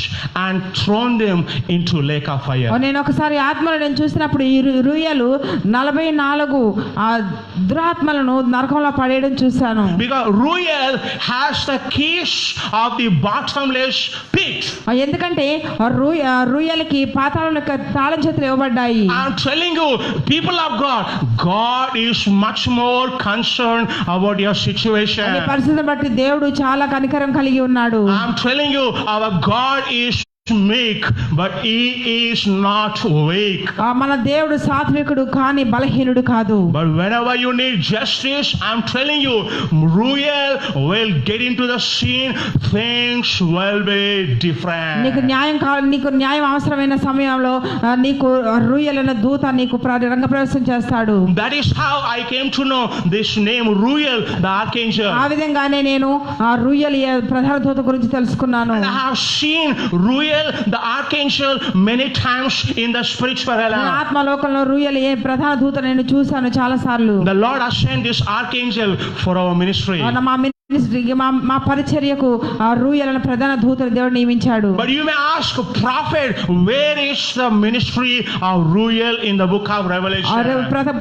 and thrown them into lake of fire. నేను ఒకసారి ఆత్మలో నేను చూసినప్పుడు ఈ రూయలు 44 దురాత్మలను నరకంలో పడేయడం చూశాను. Because Ruel has the keys of the bottomless pit. ఎందుకంటే రూయలకి పాతాళం యొక్క తాళం చేతులు ఇవ్వబడ్డాయి. I'm telling you, people of God, God is much more concerned about your situation. ఈ పరిస్థితిని బట్టి దేవుడు చాలా కనికరం కలిగి ఉన్నాడు. I'm telling you, our God is meek, but he is not weak. మన దేవుడు సాత్వికుడు కానీ బలహీనుడు కాదు. But whenever you need justice, I'm telling you, Ruel will get into the scene. Things will be different. నీకు న్యాయం అవసరమైన సమయంలో నీకు రూయల్ అనే దూత నీకు రంగప్రవేశం చేస్తాడు. That is how I came to know this name, Ruel, the archangel. ఆ విధంగానే నేను రూయల్ ప్రధాన దూత గురించి తెలుసుకున్నాను. And I have seen Ruel, the archangel, many times in the spiritual realm. ఆత్మలోకంలో రూయల్ ప్రధాన దూత నేను చూశాను చాలా సార్లు. The Lord has sent this archangel for our ministry. మా పరిచర్యకు రూయల్ అనే ప్రధాన దూతను దేవుడు నియమించాడు. But you may ask, prophet, where is the ministry of Ruel in the book of Revelation?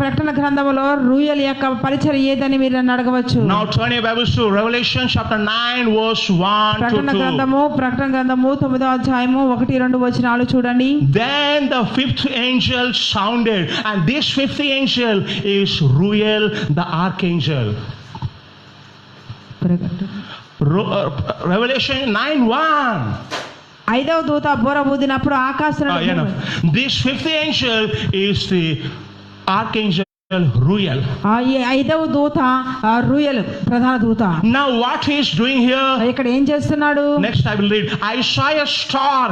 ప్రకటన గ్రంథంలో రూయల్ యొక్క పరిచర్య ఏదని మీరు నన్ను అడగవచ్చు. Now turn your Bibles to Revelation chapter 9 verse 1 to 2. ప్రకటన గ్రంథము 9వ అధ్యాయము 1-2 వచనాలు చూడండి. Then the fifth angel sounded, and this fifth angel is Ruel the archangel. Revelation 9:1. ఐదవ దూత బోర ఊదినప్పుడు ఆకాశం This fifth angel is the archangel Ruel. ఈ ఐదవ దూత రూయల్ ప్రధాన దూత. Now what he is doing here? ఇక్కడ ఏం చేస్తున్నాడు? Next I will read. I saw a star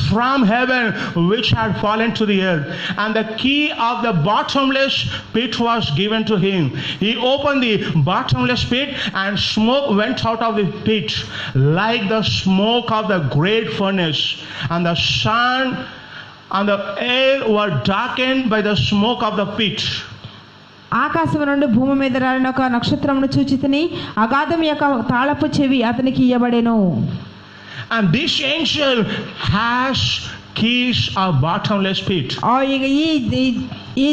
from heaven which had fallen to the earth, and the key of the bottomless pit was given to him. He opened the bottomless pit, and smoke went out of the pit like the smoke of the great furnace, and the sun and the air were darkened by the smoke of the pit. ఆకాశం నుండి భూమి మీద రాలిన ఒక నక్షత్రమును చూచితిని, అగాధం యొక్క తాళపు చెవి అతనికి ఇయ్యబడెను. And this angel has keys of bottomless pit. ఈ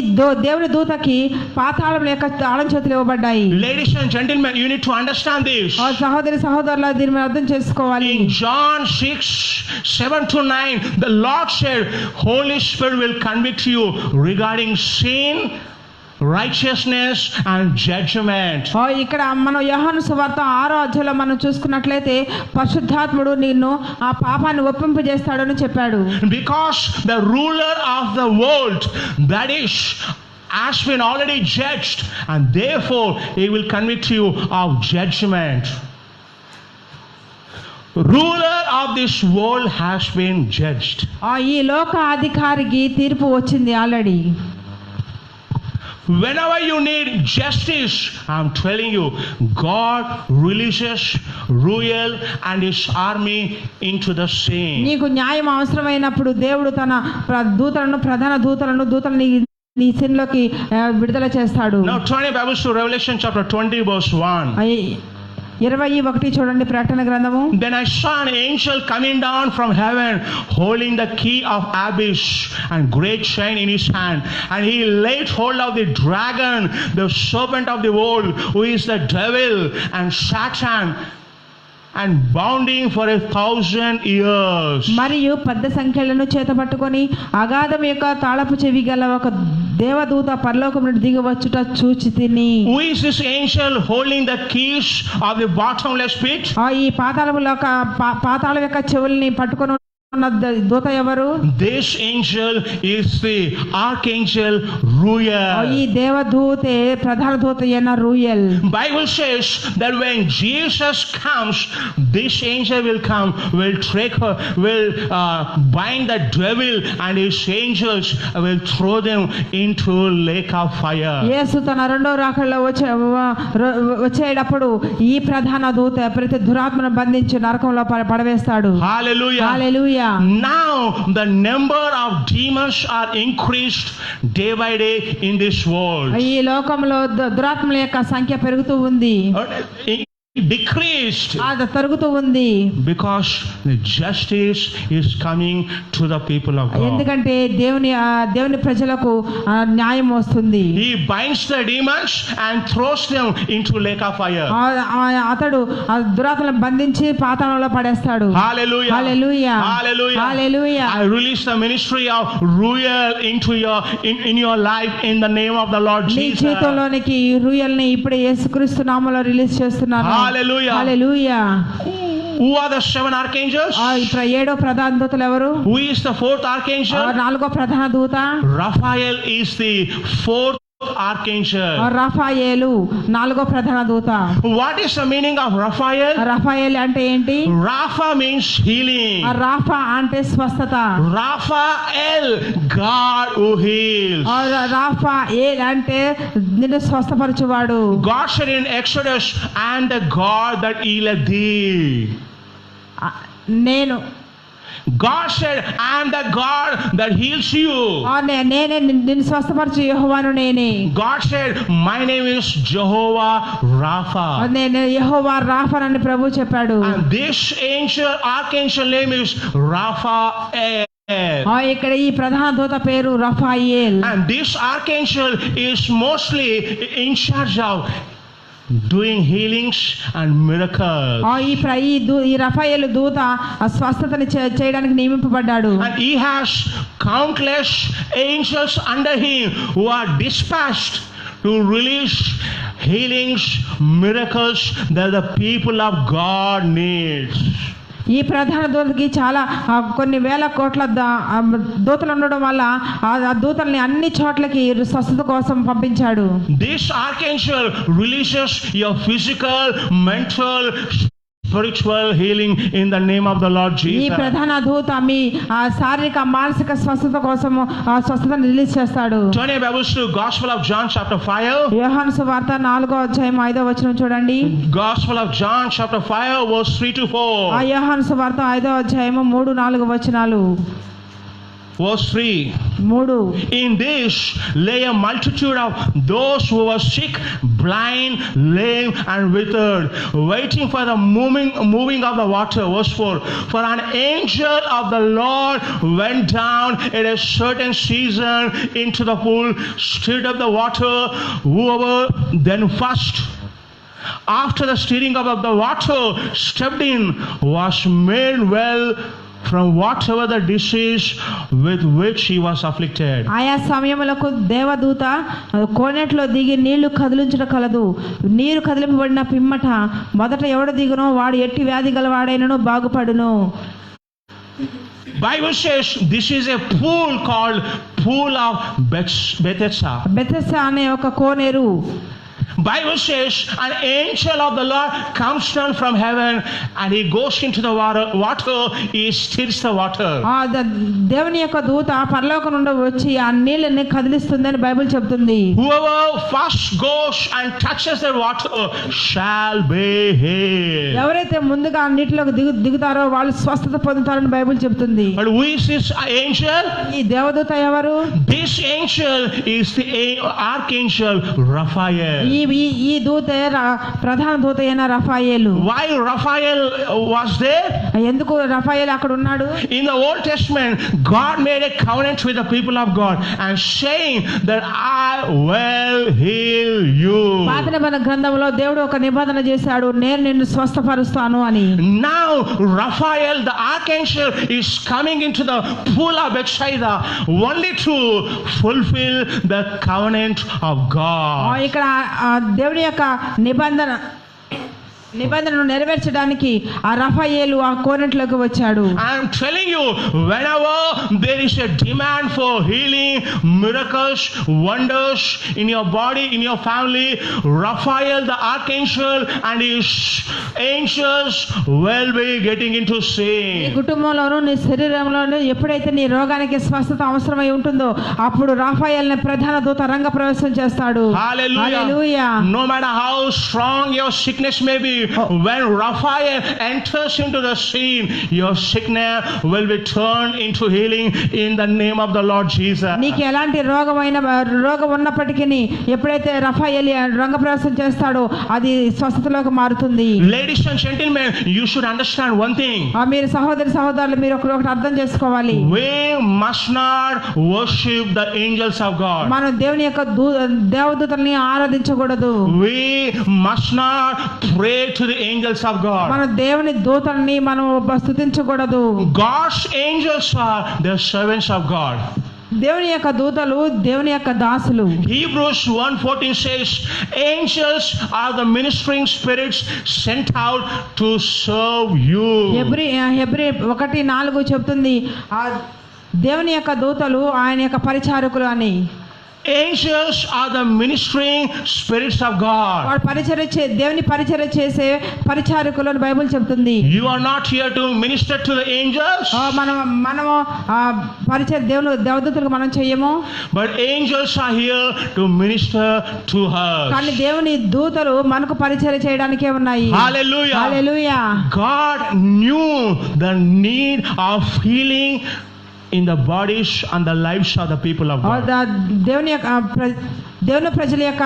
దేవుని దూతకి పాతాళం యొక్క తాళం చేతులు ఇవ్వబడ్డాయి. Ladies and gentlemen, you need to understand this. సహోదరులు దీన్ని మీరు అర్థం చేసుకోవాలి. In John 6:7-9, the Lord said, Holy Spirit will convict you regarding sin, righteousness and judgment. ఇక్కడ మనం యోహాను సువార్త 6వ అధ్యాయంలో మనం చూసుకున్నట్లయితే పరిశుద్ధాత్ముడు నిన్ను ఆ పాపాన్ని ఒప్పింపజేస్తాడని చెప్పాడు. Because the ruler of the world, that is, has been already judged, and therefore he will convict you of judgment. Ruler of this world has been judged. ఈ లోక అధికారికి తీర్పు వచ్చింది already. Whenever you need justice, I'm telling you, God releases Ruel and his army into the scene. నీకు న్యాయం అవసరమైనప్పుడు దేవుడు తన ప్రధాన దూతలను నీ సిన్లోకి విడుదల చేస్తాడు. Now turn your Bibles to Revelation chapter 20 verse 1. 21 చూడండి ప్రకటన గ్రంథము. Then I saw an angel coming down from heaven, holding the key of abyss and great chain in his hand, and he laid hold of the dragon, the serpent of the world, who is the devil and Satan, and bounding for 1,000 years. మరియు పెద్ద సంఖ్యలను చేతపట్టుకొని అగాధం యొక్క తాళపు చెవి గల ఒక దేవదూత పరలోకం నుండి దిగవచ్చుట చూచితిని. Who is this angel holding the keys of the bottomless pit? ఈ పాతాళం యొక్క చెవుల్ని పట్టుకొని దూత ఎవరు? This angel is the archangel Ruel. ఈ దేవదూతే ప్రధాన దూత అయిన రూయల్. Bible says that when Jesus comes, this angel will come, will bind the devil and his angels, will throw them into lake of fire. యేసు తన రెండో రాకడలో వచ్చేటప్పుడు ఈ ప్రధాన దూత ప్రతి దురాత్మను బంధించి నరకంలో పడవేస్తాడు. Hallelujah. Hallelujah. Now the number of demons are increased day by day in this world. ఈ లోకంలో దురాత్మల యొక్క సంఖ్య పెరుగుతూ ఉంది. Decreased తరుగుతూ ఉంది. because the justice is coming to the people of God. ఎందుకంటే దేవుని ప్రజలకు న్యాయం వస్తుంది. He binds the demons and throws them into lake of fire. అతడు దురాత్మలను బంధించి పాతాళంలో పడేస్తాడు. Hallelujah. Hallelujah. Hallelujah. Hallelujah. I release the ministry of Ruel into in your life in the name of the Lord Jesus. నీ జీవితంలోనికి రూయల్ ని ఇప్పుడే యేసుక్రీస్తు నామములో రిలీజ్ చేస్తున్నాను. Hallelujah. Hallelujah. Who are the 7 archangels? ఏడో ప్రధాన దూతలు ఎవరు? Who is the 4th archangel? నాలుగో ప్రధాన దూత Raphael is the 4th archangel. రఫాయేలు నాలుగో ప్రధాన దూత. What is the meaning of Raphael? రఫాయేలు అంటే ఏంటి? Rapha means healing. రాఫా అంటే స్వస్థత. Raphael, God who heals. రాఫాయేల్ అంటే నిన్ను స్వస్థపరచువాడు. God said in Exodus, I am the God that healeth thee. నేను God said, I am the God that heals you. నేనే నిన్ను స్వస్థపరచు యెహోవాను నేనే. God said, my name is Jehovah Rapha. నేను యెహోవా Rapha అని ప్రభు చెప్పాడు. And this archangel name is Raphael. ఇక్కడ ఈ ప్రధాన దూత పేరు రఫాయేల్. And this archangel is mostly in charge of doing healings and miracles. ఈ రఫాయేలు దూత స్వస్థతని చేయడానికి నియమింపబడ్డాడు. And he has countless angels under him who are dispatched to release healings, miracles that the people of God needs. ఈ ప్రధాన దూతకి చాలా కొన్ని వేల కోట్ల దూతలు ఉండడం వల్ల ఆ దూతల్ని అన్ని చోట్లకి స్వస్థత కోసం పంపించాడు. This archangel releases your physical, mental, spiritual healing in the name of the Lord Jesus. ఈ ప్రధాన దూత మీ శారీరక మానసిక స్వస్థత కోసం స్వస్థతను రిలీజ్ చేస్తాడు. Turn your Bibles to Gospel of John chapter 5. యోహాను సువార్త 4వ అధ్యాయం 5వ వచనం చూడండి. Gospel of John chapter 5 verse 3 to 4. యోహాను సువార్త 5వ అధ్యాయం 3-4 వచనాలు. Verse 3. In this lay a multitude of those who were sick, blind, lame, and withered, waiting for the moving of the water. Verse 4. For an angel of the Lord went down at a certain season into the pool, stirred up the water. Whoever then first, after the stirring up of the water, stepped in, was made well from whatever the disease with which he was afflicted. ఆయా సమయములకు దేవదూత కోనేట్లో దిగి నీళ్లు కదిలించడం కలదు. నీరు కదిలింపబడిన పిమ్మట మొదట ఎవడు దిగునో వాడు ఎట్టి వ్యాధి గలవాడైనను బాగుపడును. Bible says this is a pool called Pool of Bethesda. Bethesda అనే ఒక కోనేరు. Bible says an angel of the Lord comes down from heaven and he goes into the water, he stirs the water. దేవుని యొక్క దూత పరలోకం నుండి వచ్చి ఆ నీళ్ళని కదిలిస్తుందని బైబిల్ చెప్తుంది. Whoever first goes and touches the water shall be healed. ఎవరైతే ముందుగా ఆ నీటిలోకి దిగుతారో వాళ్ళు స్వస్థత పొందుతారని బైబిల్ చెప్తుంది. But who is this angel? ఈ దేవదూత ఎవరు? This angel is the archangel Raphael. ఈ దూత ప్రధాన దూత అయిన రఫాయేలు. Why Raphael was there? ఎందుకు రఫాయేలు అక్కడ ఉన్నాడు? In the Old Testament, God made a covenant with the people of God and saying that I will heal you. పాత నిబంధన గ్రంథంలో దేవుడు ఒక నిబంధన చేశాడు, నేను నిన్ను స్వస్థపరుస్తాను అని. Now Raphael the archangel is coming into the pool of Bethesda only to fulfill the covenant of God. ఇక్కడ దేవుని యొక్క నిబంధనను నెరవేర్చడానికి ఆ రఫాయేలు ఆ కోనేట్లోకి వచ్చాడు. I am telling you, whenever there is a demand for healing, miracles, wonders in your body, in your family, Raphael the archangel and his angels will be getting into నీ scene. కుటుంబంలోనూ నీ శరీరంలోనూ ఎప్పుడైతే నీ రోగానికి స్వస్థత అవసరమై ఉంటుందో అప్పుడు రఫాయేలుని ప్రధాన దూత రంగ ప్రవేశం చేస్తాడు. Hallelujah. No matter how strong your sickness may be, when Raphael enters into the scene, your sickness will be turned into healing in the name of the Lord Jesus. నీకు ఎలాంటి రోగం ఉన్నప్పటికీ ఎప్పుడైతే రఫాయేలు రంగప్రవేశం చేస్తాడో అది స్వస్థతలోకి మారుతుంది. Ladies and gentlemen, you should understand one thing. మీరు సహోదరులు మీరు ఒకటి అర్థం చేసుకోవాలి. We must not worship the angels of God. మనం దేవుని యొక్క దేవదూతల్ని ఆరాధించకూడదు. We must not pray to the angels of God. మన దేవుని దూతల్ని మనం స్తుతించకూడదు. God's angels are the servants of God. దేవుని యొక్క దూతలు దేవుని యొక్క దాసులు. Hebrews 1:14 says, angels are the ministering spirits sent out to serve you. Hebrew 1:4 చెప్తుంది ఆ దేవుని యొక్క దూతలు ఆయన యొక్క పరిచారకులు అని. Angels are the ministering spirits of God. వాడు దేవుని పరిచర్య చేసే పరిచారకులు అని బైబిల్ చెప్తుంది. You are not here to minister to the angels. మనము పరిచర్య దేవదూతలకు మనం చెయ్యము. But angels are here to minister to us. కానీ దేవుని దూతలు మనకు పరిచర్య చేయడానికే ఉన్నాయి. Hallelujah. Hallelujah. God knew the need of healing in the bodies and the lives of the people of God. దేవుని ప్రజల యొక్క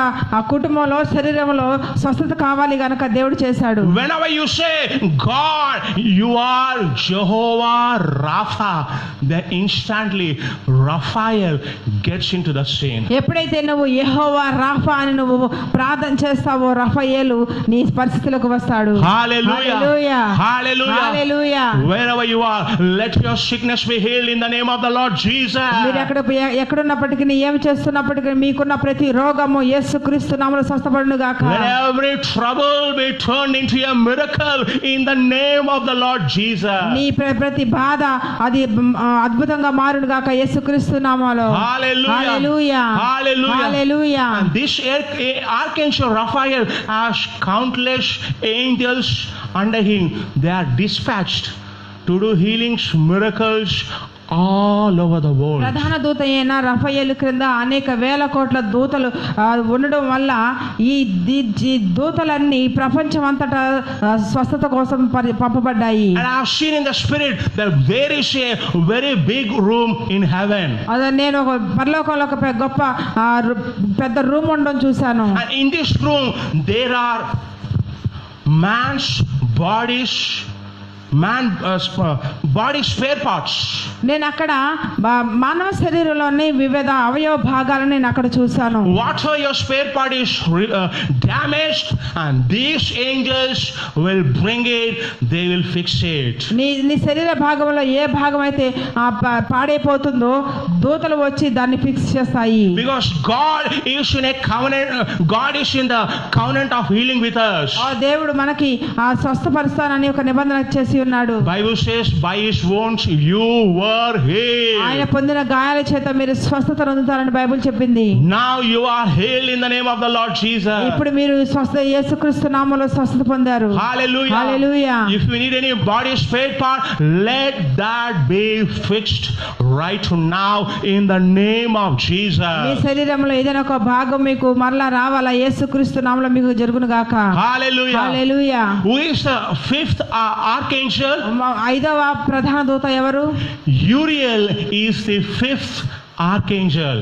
కుటుంబంలో శరీరంలో స్వస్థత కావాలి గనక దేవుడు చేశాడు. Whenever you say God, you are Jehovah Rapha, then instantly Raphael gets into the scene. ఎప్పుడైతే నువ్వు యెహోవా రాఫా అని నువ్వు ప్రార్థన చేస్తావో రఫాయేలు నీ పరిస్థితులకు వస్తాడు. Hallelujah. Hallelujah. Hallelujah. Hallelujah. Wherever you are, let your sickness be healed in the name of the Lord Jesus. మీరు ఎక్కడున్నప్పటికీ ఏమి చేస్తున్నప్పటికీ మీకున్న ప్రతి రోగము యేసుక్రీస్తు నామములో స్వస్థపడును గాక. Let every trouble be turned into a miracle in the name of the Lord Jesus. నీ ప్రతి బాధ అది అద్భుతంగా మారును గాక యేసుక్రీస్తు నామములో. Hallelujah. Hallelujah. Hallelujah. Hallelujah. And this archangel Raphael has countless angels under him. They are dispatched to do healings, miracles all over the world. ప్రధాన దూత అయిన రఫాయేలు క్రింద అనేక వేల కోట్ల దూతలు ఉండడం వల్ల ఈ దూతలన్నీ ప్రపంచం అంతటా స్వస్థత కోసం పంపబడ్డాయి. And I have seen in the spirit that there is a very big room in heaven. అదే నేను ఒక పరలోకంలో ఒక గొప్ప పెద్ద రూమ్ ఉండడం చూశాను. And in this room there are man's bodies, body spare parts. నేను అక్కడ మానవ శరీరంలోని వివిధ అవయవ భాగాలను నేను అక్కడ చూశాను. Whatever your spare part is damaged, and these angels will bring it, they will fix it. నీ శరీర భాగంలో ఏ భాగం అయితే పాడైపోతుందో దూతలు వచ్చి దాన్ని ఫిక్స్ చేస్తాయి. Because God is in a covenant, God is in the covenant of healing with us. దేవుడు మనకి స్వస్థపరుస్తానని ఒక నిబంధన చేసి ఉన్నాడు. Bible says by his wounds you were healed. ఆయన పొందిన గాయాల చేత మీరు స్వస్థత పొందుతారని బైబిల్ చెప్పింది. Now you are healed in the name of the Lord Jesus. ఇప్పుడు మీరు యేసుక్రీస్తు నామములో స్వస్థత పొందారు. Hallelujah. Hallelujah. If you need any body spare part, let that be fixed right now in the name of Jesus. మీ శరీరంలో ఏదైనా ఒక భాగం మీకు మరలా రావాలా యేసుక్రీస్తు నామములో మీకు జరుగును గాక. Hallelujah. Hallelujah. Who is the fifth archangel? ఐదవ ప్రధాన దూత ఎవరు? Uriel is the fifth archangel.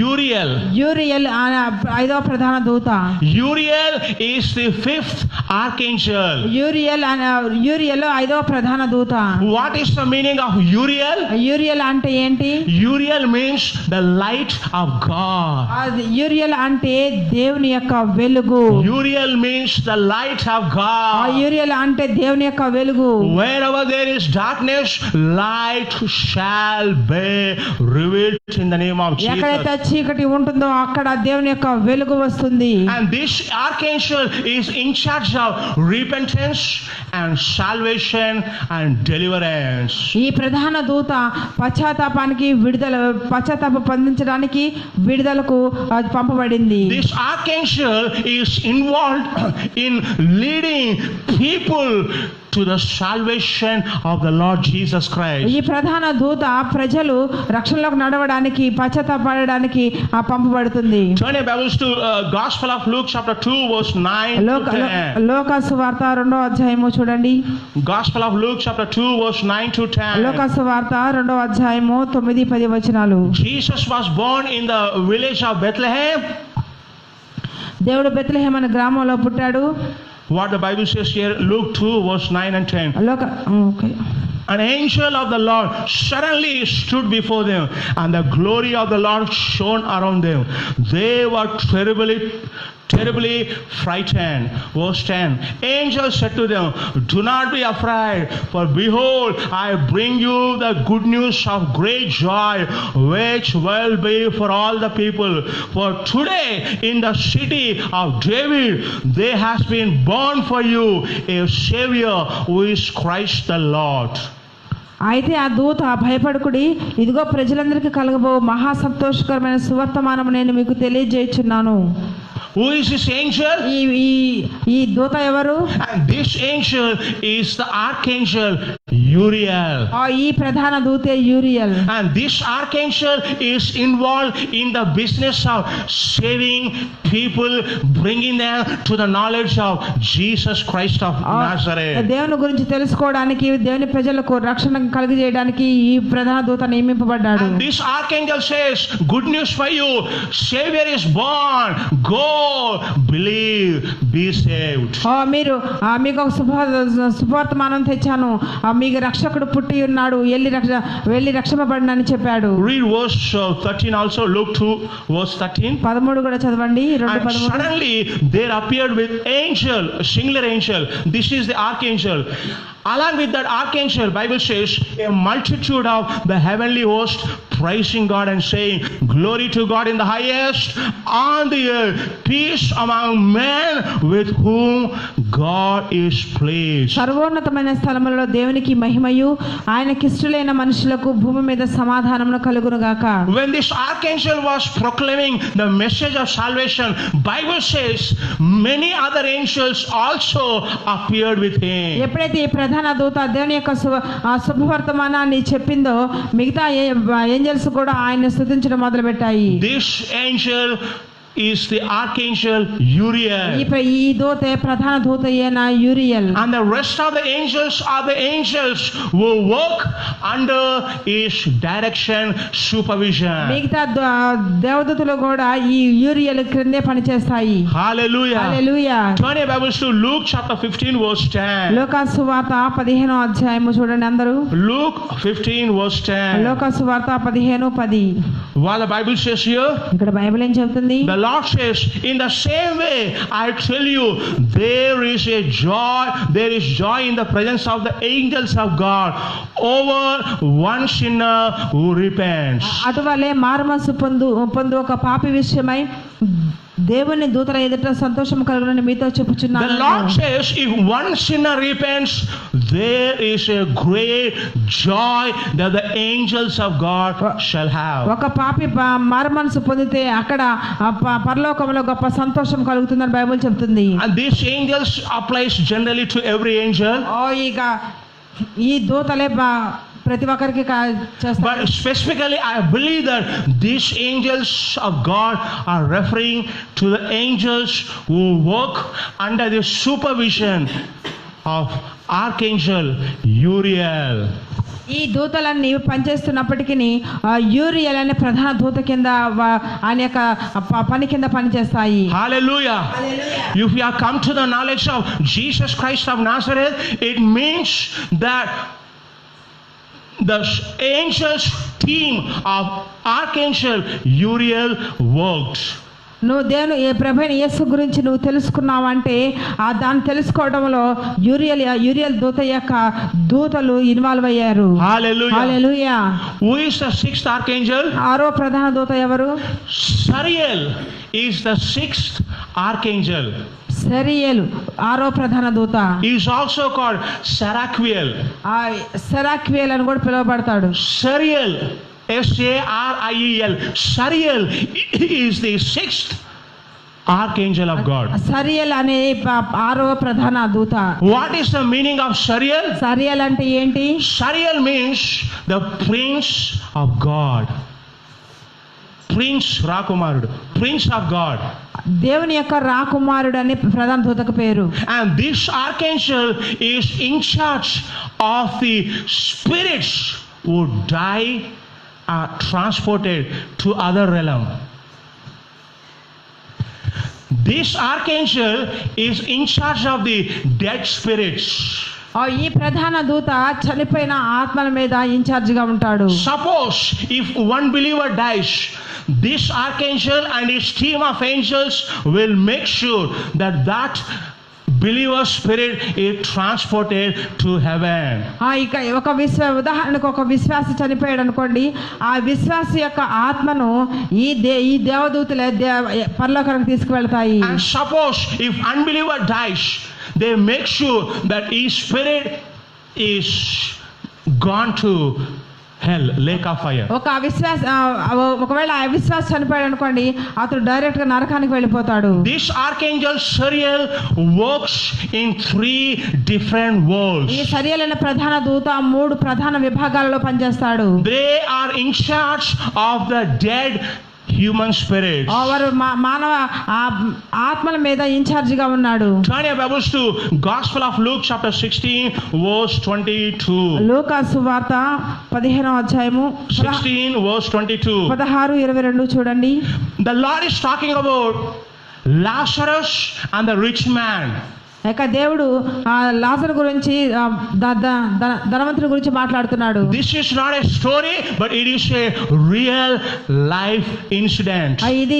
Uriel ఐదవ ప్రధాన దూత. Uriel is the fifth archangel. యూరియల్ ఐదవ ప్రధాన దూత. What is the meaning of Uriel? యూరియల్ అంటే ఏంటి? Uriel means the light of God. యూరియల్ అంటే దేవుని యొక్క వెలుగు. Uriel means the light of God. యూరియల్ అంటే దేవుని యొక్క వెలుగు. Wherever there is darkness, light shall be revealed in the name of Jesus. ఎక్కడైతే చీకటి ఉంటుందో అక్కడ దేవుని యొక్క వెలుగు వస్తుంది. And this archangel is in charge of repentance and salvation and deliverance. ఈ ప్రధాన దూత పశ్చాత్తాపానికి పశ్చాత్తాప పొందించడానికి విడుదలకు పంపబడింది. This archangel is involved in leading people to the salvation of the Lord Jesus Christ. ఈ ప్రధాన దూత ప్రజలు రక్షణలోకి నడవడానికి పశ్చాత్తాపడడానికి పంపబడుతుంది. Turn your Bibles to Gospel of Luke chapter 2 verse 9 to 10. లోకాసు వార్త 2వ అధ్యాయము చూడండి. Gospel of Luke chapter 2 verse 9 to 10. లోకాసు వార్త 2వ అధ్యాయము 9-10 వచనాలు. Jesus was born in the village of Bethlehem. దేవుడు బెత్లెహేమ్ అనే గ్రామంలో పుట్టాడు. What the Bible says here, Luke 2 verse 9 and 10. Okay. An angel of the Lord suddenly stood before them, and the glory of the Lord shone around them. They were terribly frightened. Verse 10. Angels said to them, do not be afraid, for behold, I bring you the good news of great joy, which will be for all the people. For today in the city of David there has been born for you a Savior, who is Christ the Lord. అయితే ఆ దూత భయపడకుడి, ఇదిగో ప్రజలందరికీ కలగబో మహా సంతోషకరమైన సువర్తమానం నేను మీకు తెలియజేయుచున్నాను. Who is this angel? ఈ దూత ఎవరు? And this angel is the archangel Uriel. ఈ ప్రధాన దూతే యూరియల్. And this archangel is involved in the business of saving people, bringing them to the knowledge of Jesus Christ of Nazareth. దేవుని గురించి తెలుసుకోవడానికి, దేవుని ప్రజలకు రక్షణ కలుగజేయడానికి ఈ ప్రధాన దూత నియమింపబడ్డాడు. And this archangel says, good news for you, Savior is born, go, believe, be saved. మీకు ఒక శుభవర్తమానం తెచ్చాను, మీకు రక్షకుడు పుట్టి ఉన్నాడు, వెళ్ళి రక్షింపబడినని చెప్పాడు. Read verse 13 also, Luke 2 verse 13. 13 కూడా చదవండి. And suddenly there appeared with angel, a singular angel. This is the archangel. Along with that archangel, Bible says, a multitude of the heavenly host praising God and saying, glory to God in the highest, on the earth peace among men with whom God is pleased. సర్వోన్నతమైన స్థలములలో దేవునికి మహిమయు, ఆయనకిష్టులైన మనుషులకు భూమి మీద సమాధానమును కలుగును గాక. When this archangel was proclaiming the message of salvation, Bible says many other angels also appeared with him. ఎప్పుడైతే ఈ ప్రధాన దూత దేవుని యొక్క శుభవర్తమానాన్ని చెప్పిందో, మిగతా ఏంజెల్స్ కూడా ఆయన స్తుతించడం మొదలుపెట్టాయి. This angel is the archangel Uriel. ఈ దూత ప్రధాన దూత అయిన యూరియల్. And the rest of the angels are the angels who work under his direction, supervision. మిగతా దేవదూతలు కూడా ఈ యూరియల్ క్రిందే పనిచేస్తాయి. Hallelujah. Hallelujah. Turn your Bibles to Luke chapter 15 verse 10. లూకా సువార్త 15వ అధ్యాయము చూడండి అందరూ. Luke 15 verse 10. లూకా సువార్త 15:10. What the Bible says here? ఇక్కడ బైబిల్ ఏం చెబుతుంది? The Lord says, in the same way, I tell you, there is joy in the presence of the angels of God over one sinner who repents. అటువలే మారుమనసు పొందు ఒక పాపి విషయమై దేవుని దూతల ఎదుట సంతోషం కలుగునని మీతో చెప్పుచున్నాను. The Lord says, if one sinner repents, there is a great joy that the angels of God shall have. ఒక పాపి మారుమనసు పొందితే అక్కడ పరలోకంలో గొప్ప సంతోషం కలుగుతుందని బైబిల్ చెప్తుంది. And these angels applies generally to every angel. ఇక ఈ దూతలే ప్రతి ఒక్కరికి చేస్తారు. But specifically I believe that these angels of God are referring to the angels who work under the supervision of archangel Uriel. ఈ దూతలన్నీ పనిచేస్తున్నప్పటికీ యూరియల్ అనే ప్రధాన దూత కింద ఆయన యొక్క పని కింద పనిచేస్తాయి. Hallelujah. If you have come to the knowledge of Jesus Christ of Nazareth, it means that the angels team of archangel Uriel worked. నువ్వు దేవుని ప్రభువైన యేసు గురించి నువ్వు తెలుసుకున్నావంటే దాన్ని తెలుసుకోవడంలో యూరియల్ దూత యొక్క దూతలు ఇన్వాల్వ్ అయ్యారు. Hallelujah. Hallelujah. Who is the sixth archangel? ఆరో ప్రధాన దూత ఎవరు? Sariel is the sixth archangel. సెరియలు ఆరో ప్రధాన దూత. He is also called Seraquiel. సెరాక్వియల్ అని కూడా పిలువబడతాడు. Sariel, Sariel. Sariel is the sixth archangel of God. Surreal అనే ఆరో ప్రధాన దూత. What is the meaning of Sariel? Surreal అంటే ఏంటి? Sariel means the prince of God. Prince Rakumarudu, Prince of God. దేవుని యొక్క రాకుమారుడు అని ప్రధాన దూతకు పేరు. And this archangel is in charge of the spirits who die are transported to other realm. This archangel is in charge of the dead spirits. ఈ ప్రధాన దూత చనిపోయిన ఆత్మల మీద ఇన్ఛార్జిగా ఉంటాడు. Suppose if one believer dies, this archangel and his team of angels will make sure that that believer spirit is transported to heaven. ఇక ఒక ఉదాహరణకు ఒక విశ్వాసి చనిపోయాడు అనుకోండి, ఆ విశ్వాసి యొక్క ఆత్మను ఈ దేవదూతలే పరలోకానికి తీసుకువెళ్తాయి. And suppose if unbeliever dies, they make sure that his spirit is gone to hell, lake of fire. ఒకవేళ ఆ విశ్వాసి చనిపోయాడు అనుకోండి, అతడు డైరెక్ట్ గా నరకానికి వెళ్ళిపోతాడు. This archangel Sariel works in 3 different worlds. ఈ సరియల్ అనే ప్రధాన దూత 3 ప్రధాన విభాగాలలో పనిచేస్తాడు. They are in charge of the dead human spirits. వారు మానవ ఆత్మల మీద ఇన్ఛార్జ్ గా ఉన్నాడు. Turn your Bibles to Gospel of Luke chapter 16 verse 22. లూకా సువార్త 15వ అధ్యాయము 16 verse 22. 16:22 చూడండి. The Lord is talking about Lazarus and the rich man. ఇక దేవుడు లాజరు గురించి ధనవంతుడి గురించి మాట్లాడుతున్నాడు. This is not a story, but it is a real life incident. ఇది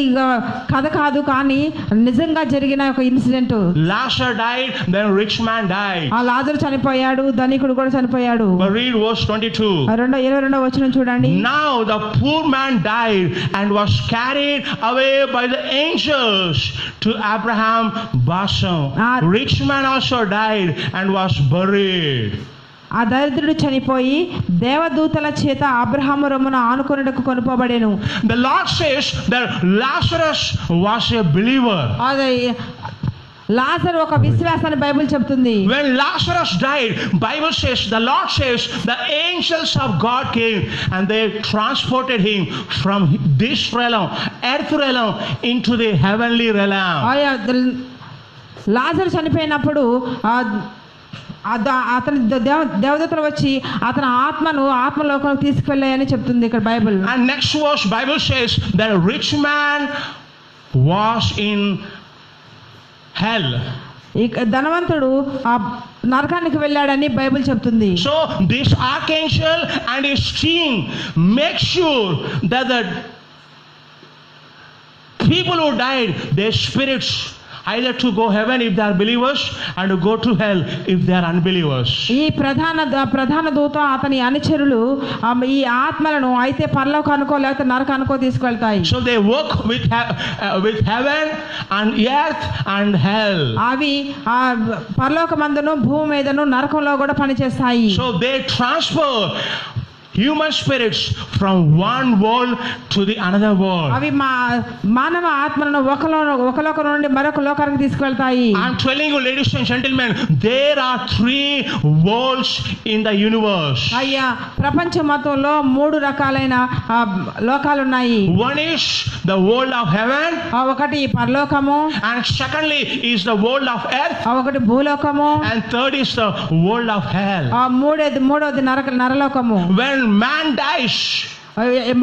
కథ కాదు, కానీ నిజంగా జరిగిన ఒక incident. Lazarus died, then rich man died. ఆ లాజరు చనిపోయాడు, ధనికుడు కూడా చనిపోయాడు. But read verse 22. 22వ వచనం చూడండి. Now the poor man died and was carried away by the angels to Abraham bosom. Rich man also died and was buried. ఆ దరిద్రుడు చనిపోయి దేవదూతల చేత Abraham రొమ్మున ఆనుకొనుటకు కొనుపోబడెను. The Lord says that Lazarus was a believer. లాజరు ఒక విశ్వాసాన్ని Bible చెప్తుంది. When Lazarus died, Bible says, the Lord says, the angels of God came and they transported him from this realm, earth realm, into the heavenly realm. లాజరు చనిపోయినప్పుడు అతని దేవదూతలు వచ్చి అతని ఆత్మను ఆత్మలోకానికి తీసుకువెళ్ళాయని చెప్తుంది ఇక్కడ Bible. And next verse Bible says that a rich man was in hell. ఇక ధనవంతుడు ఆ నరకానికి వెళ్ళాడని బైబిల్ చెప్తుంది. So this archangel and his team make sure that the people who died, their spirits either to go heaven if they are believers and to go to hell if they are unbelievers. ఈ ప్రధాన దూత అతని అనుచరులు ఈ ఆత్మలను అయితే పరలోకానికో లేకపోతే నరకానికో తీసుకెళ్తాయి. So they work with heaven and earth and hell. అవి పరలోకమందును భూమి మీదను నరకంలో కూడా పనిచేస్తాయి. So they transfer human spirits from one world to the another world. అవి మానవ ఆత్మలను ఒక లోకం నుండి మరొక లోకానికి తీసుకెళ్తాయి. I'm telling you, ladies and gentlemen, there are 3 worlds in the universe. అయ్యా, ప్రపంచ మొత్తంలో 3 రకాలైన లోకాలు ఉన్నాయి. One is the world of heaven, ఒకటి పరలోకము, and secondly is the world of earth, ఒకటి భూలోకము, and third is the world of hell. మూడోది నరలోకము. When man dies,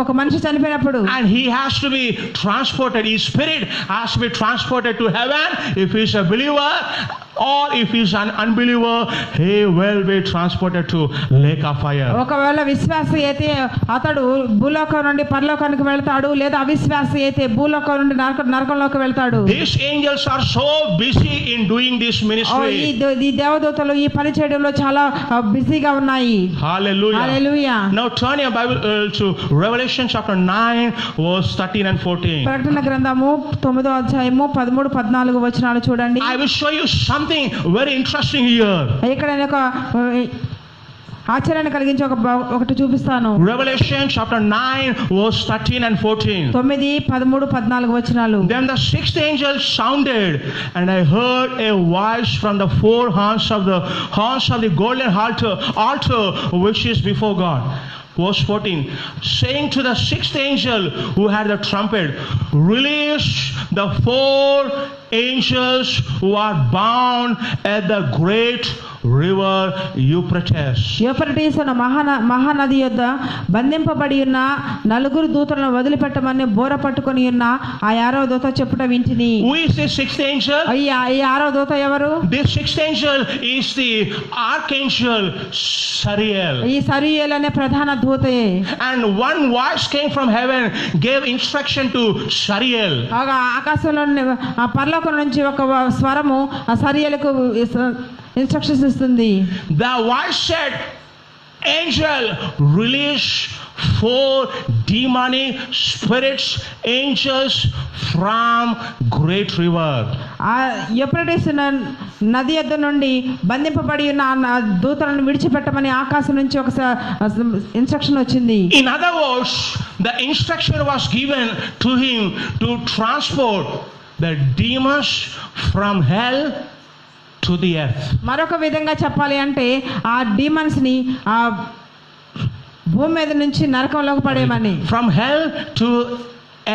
ఒక మనిషి చనిపోయినప్పుడు and he has to be transported, his spirit has to be transported to heaven if he is a believer, or if he is an unbeliever, he will be transported to lake of fire. ఒకవేళ విశ్వాసి అయితే అతడు భూలోకం నుండి పరలోకానికి వెళ్తాడు, లేదా అవిశ్వాసి అయితే భూలోకం నుండి నరకంలోకి వెళ్తాడు. These angels are so busy in doing this ministry. ఈ దేవదూతలు ఈ పని చేయడంలో చాలా బిజీగా ఉన్నాయి. Hallelujah. Hallelujah. Now turn your Bible to Revelation chapter 9 verse 13 and 14. ప్రకటన గ్రంథము 9వ అధ్యాయము 13, 14 వచనాలు చూడండి. I will show you something very interesting here. ఇక్కడ నేను ఒక ఆశ్చర్యాన్ని కలిగించే ఒకటి చూపిస్తాను. Revelation chapter 9 verse 13 and 14. 9, 13, 14 వచనాలు. Then the 6th angel sounded, and I heard a voice from the 4 horns of the golden altar which is before God. Verse 14, saying to the 6th angel who had the trumpet, release the 4 angels who are bound at the great river Euphrates. Euphrates అన్న మహానది యొద్ద బంధింపబడి ఉన్న నలుగురు దూతలను వదిలిపెట్టమని బోర పట్టుకొని ఉన్న ఆ 6వ దూత చెప్పుట వింటిని. Who is the sixth angel? ఈ 6వ దూత ఎవరు? This sixth angel is the archangel Sariel. ఈ సరియల్ అనే ప్రధాన దూతయే. And one voice came from heaven, gave instruction to Sariel. ఆకాశంలో ఆ పరలోకం నుంచి ఒక స్వరము ఆ సరియలకు ఇన్స్ట్రక్షన్స్ ఇస్తుంది. The voice said, angel, release 4 demonic spirits, angels from great river. ఆ యూఫ్రటీస్ నది యొద్ద నుండి బంధింపబడి ఉన్న ఆ దూతలను విడిచిపెట్టమని ఆకాశం నుంచి ఒక ఇన్స్ట్రక్షన్ వచ్చింది. In other words, the instruction was given to him to transport the demons from hell to the earth. మరొక విధంగా చెప్పాలి అంటే ఆ డీమన్స్ ని ఆ భూమి మీద నుంచి నరకంలోకి పడేయమని. From hell to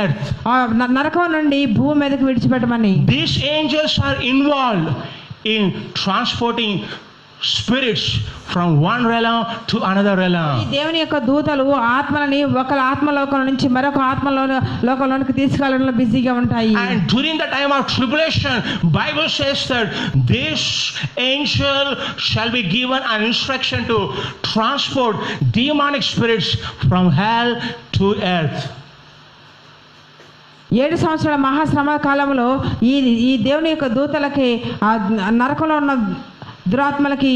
earth. నరకం నుండి భూమి మీదకి విడిచిపెట్టమని. These angels are involved in transporting spirits from one realm to another ఈ realm. దేవుని యొక్క దూతలు ఆత్మలని ఒక ఆత్మలోకం నుంచి మరొక లోకంలోనికి తీసుకెళ్లడంలో బిజీగా ఉంటాయి. And during the time of tribulation, Bible says that this angel shall be given an instruction to transport demonic spirits from hell to earth. 7 సంవత్సరాల మహాశ్రమ కాలంలో ఈ దేవుని యొక్క దూతలకి ఆ నరకంలో ఉన్న దురాత్మలకి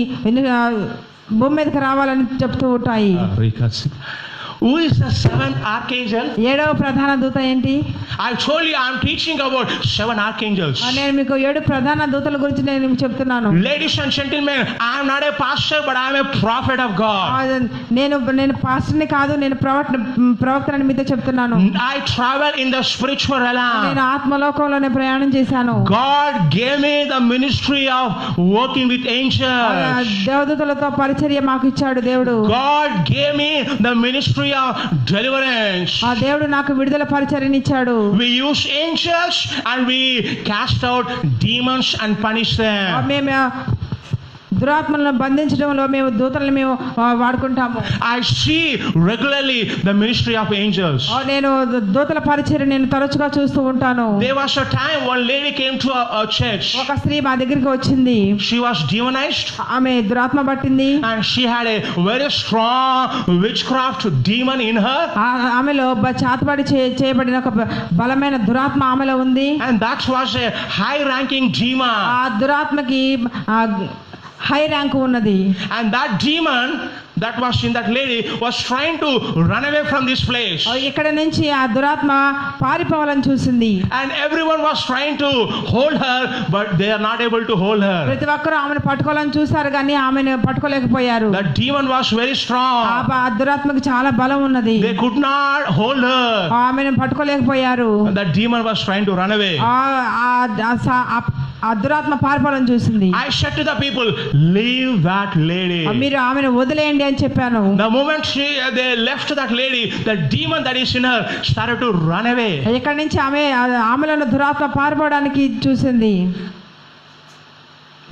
భూమి మీదకి రావాలని చెప్తూ ఉంటాయి. Who is the 7th archangel? 7వ ప్రధాన దూత ఏంటి? I told you I'm teaching about 7 archangels. నేను మీకు 7 ప్రధాన దూతల గురించి నేను చెప్తున్నాను. Ladies and gentlemen, I am not a pastor but I am a prophet of God. నేను పాస్టర్ని కాదు, నేను ప్రవక్తని మీతో చెప్తున్నాను. I travel in the spiritual realm. నేను ఆత్మలోకంలోనే ప్రయాణం చేశాను. God gave me the ministry of working with angels. దేవదూతలతో పరిచర్య మాకు ఇచ్చాడు దేవుడు. God gave me the ministry of deliverance. ఆ దేవుడు నాకు విడుదల పరిచర్యని ఇచ్చాడు. We use angels and we cast out demons and punish them. మేము దురాత్మలను బంధించడంలో మేము దూతలను మేము వాడుకుంటాము. I see regularly the ministry of angels. నేను దూతల పరిచర్య నేను తరచుగా చూస్తూ ఉంటాను. There was a time one lady came to a church. ఒక స్త్రీ మా దగ్గరికి వచ్చింది. She was demonized. ఆమె దురాత్మ పట్టింది. And she had a very strong witchcraft demon in her. ఆమెలో చాతబడి చేయబడిన ఒక బలమైన దురాత్మ ఆమెలో ఉంది. And that was a high ranking demon. ఆ దురాత్మకి హై ర్యాంక్ ఉన్నది. And that demon that was in that lady was trying to run away from this place. ఇక్కడ నుంచి ఆ దురాత్మ పారిపోవాలని చూసింది. And everyone was trying to hold her but they are not able to hold her. ప్రతి ఒక్కరూ ఆమెను పట్టుకోవాలని చూశారు కానీ ఆమెను పట్టుకోలేకపోయారు. That demon was very strong. ఆ దురాత్మకి చాలా బలం ఉన్నది. They could not hold her. ఆమెను పట్టుకోలేకపోయారు. That demon was trying to run away. ఆ దురాత్మ పారిపోవాలని చూసింది. I said to the people, leave that lady. మీరు ఆమెను వదిలేయండి అని చెప్పాను. The moment they left that lady, the demon that is in her started to run away. ఇక్కడ నుంచి ఆమెలో దురాత్మ పారిపోవడానికి చూసింది.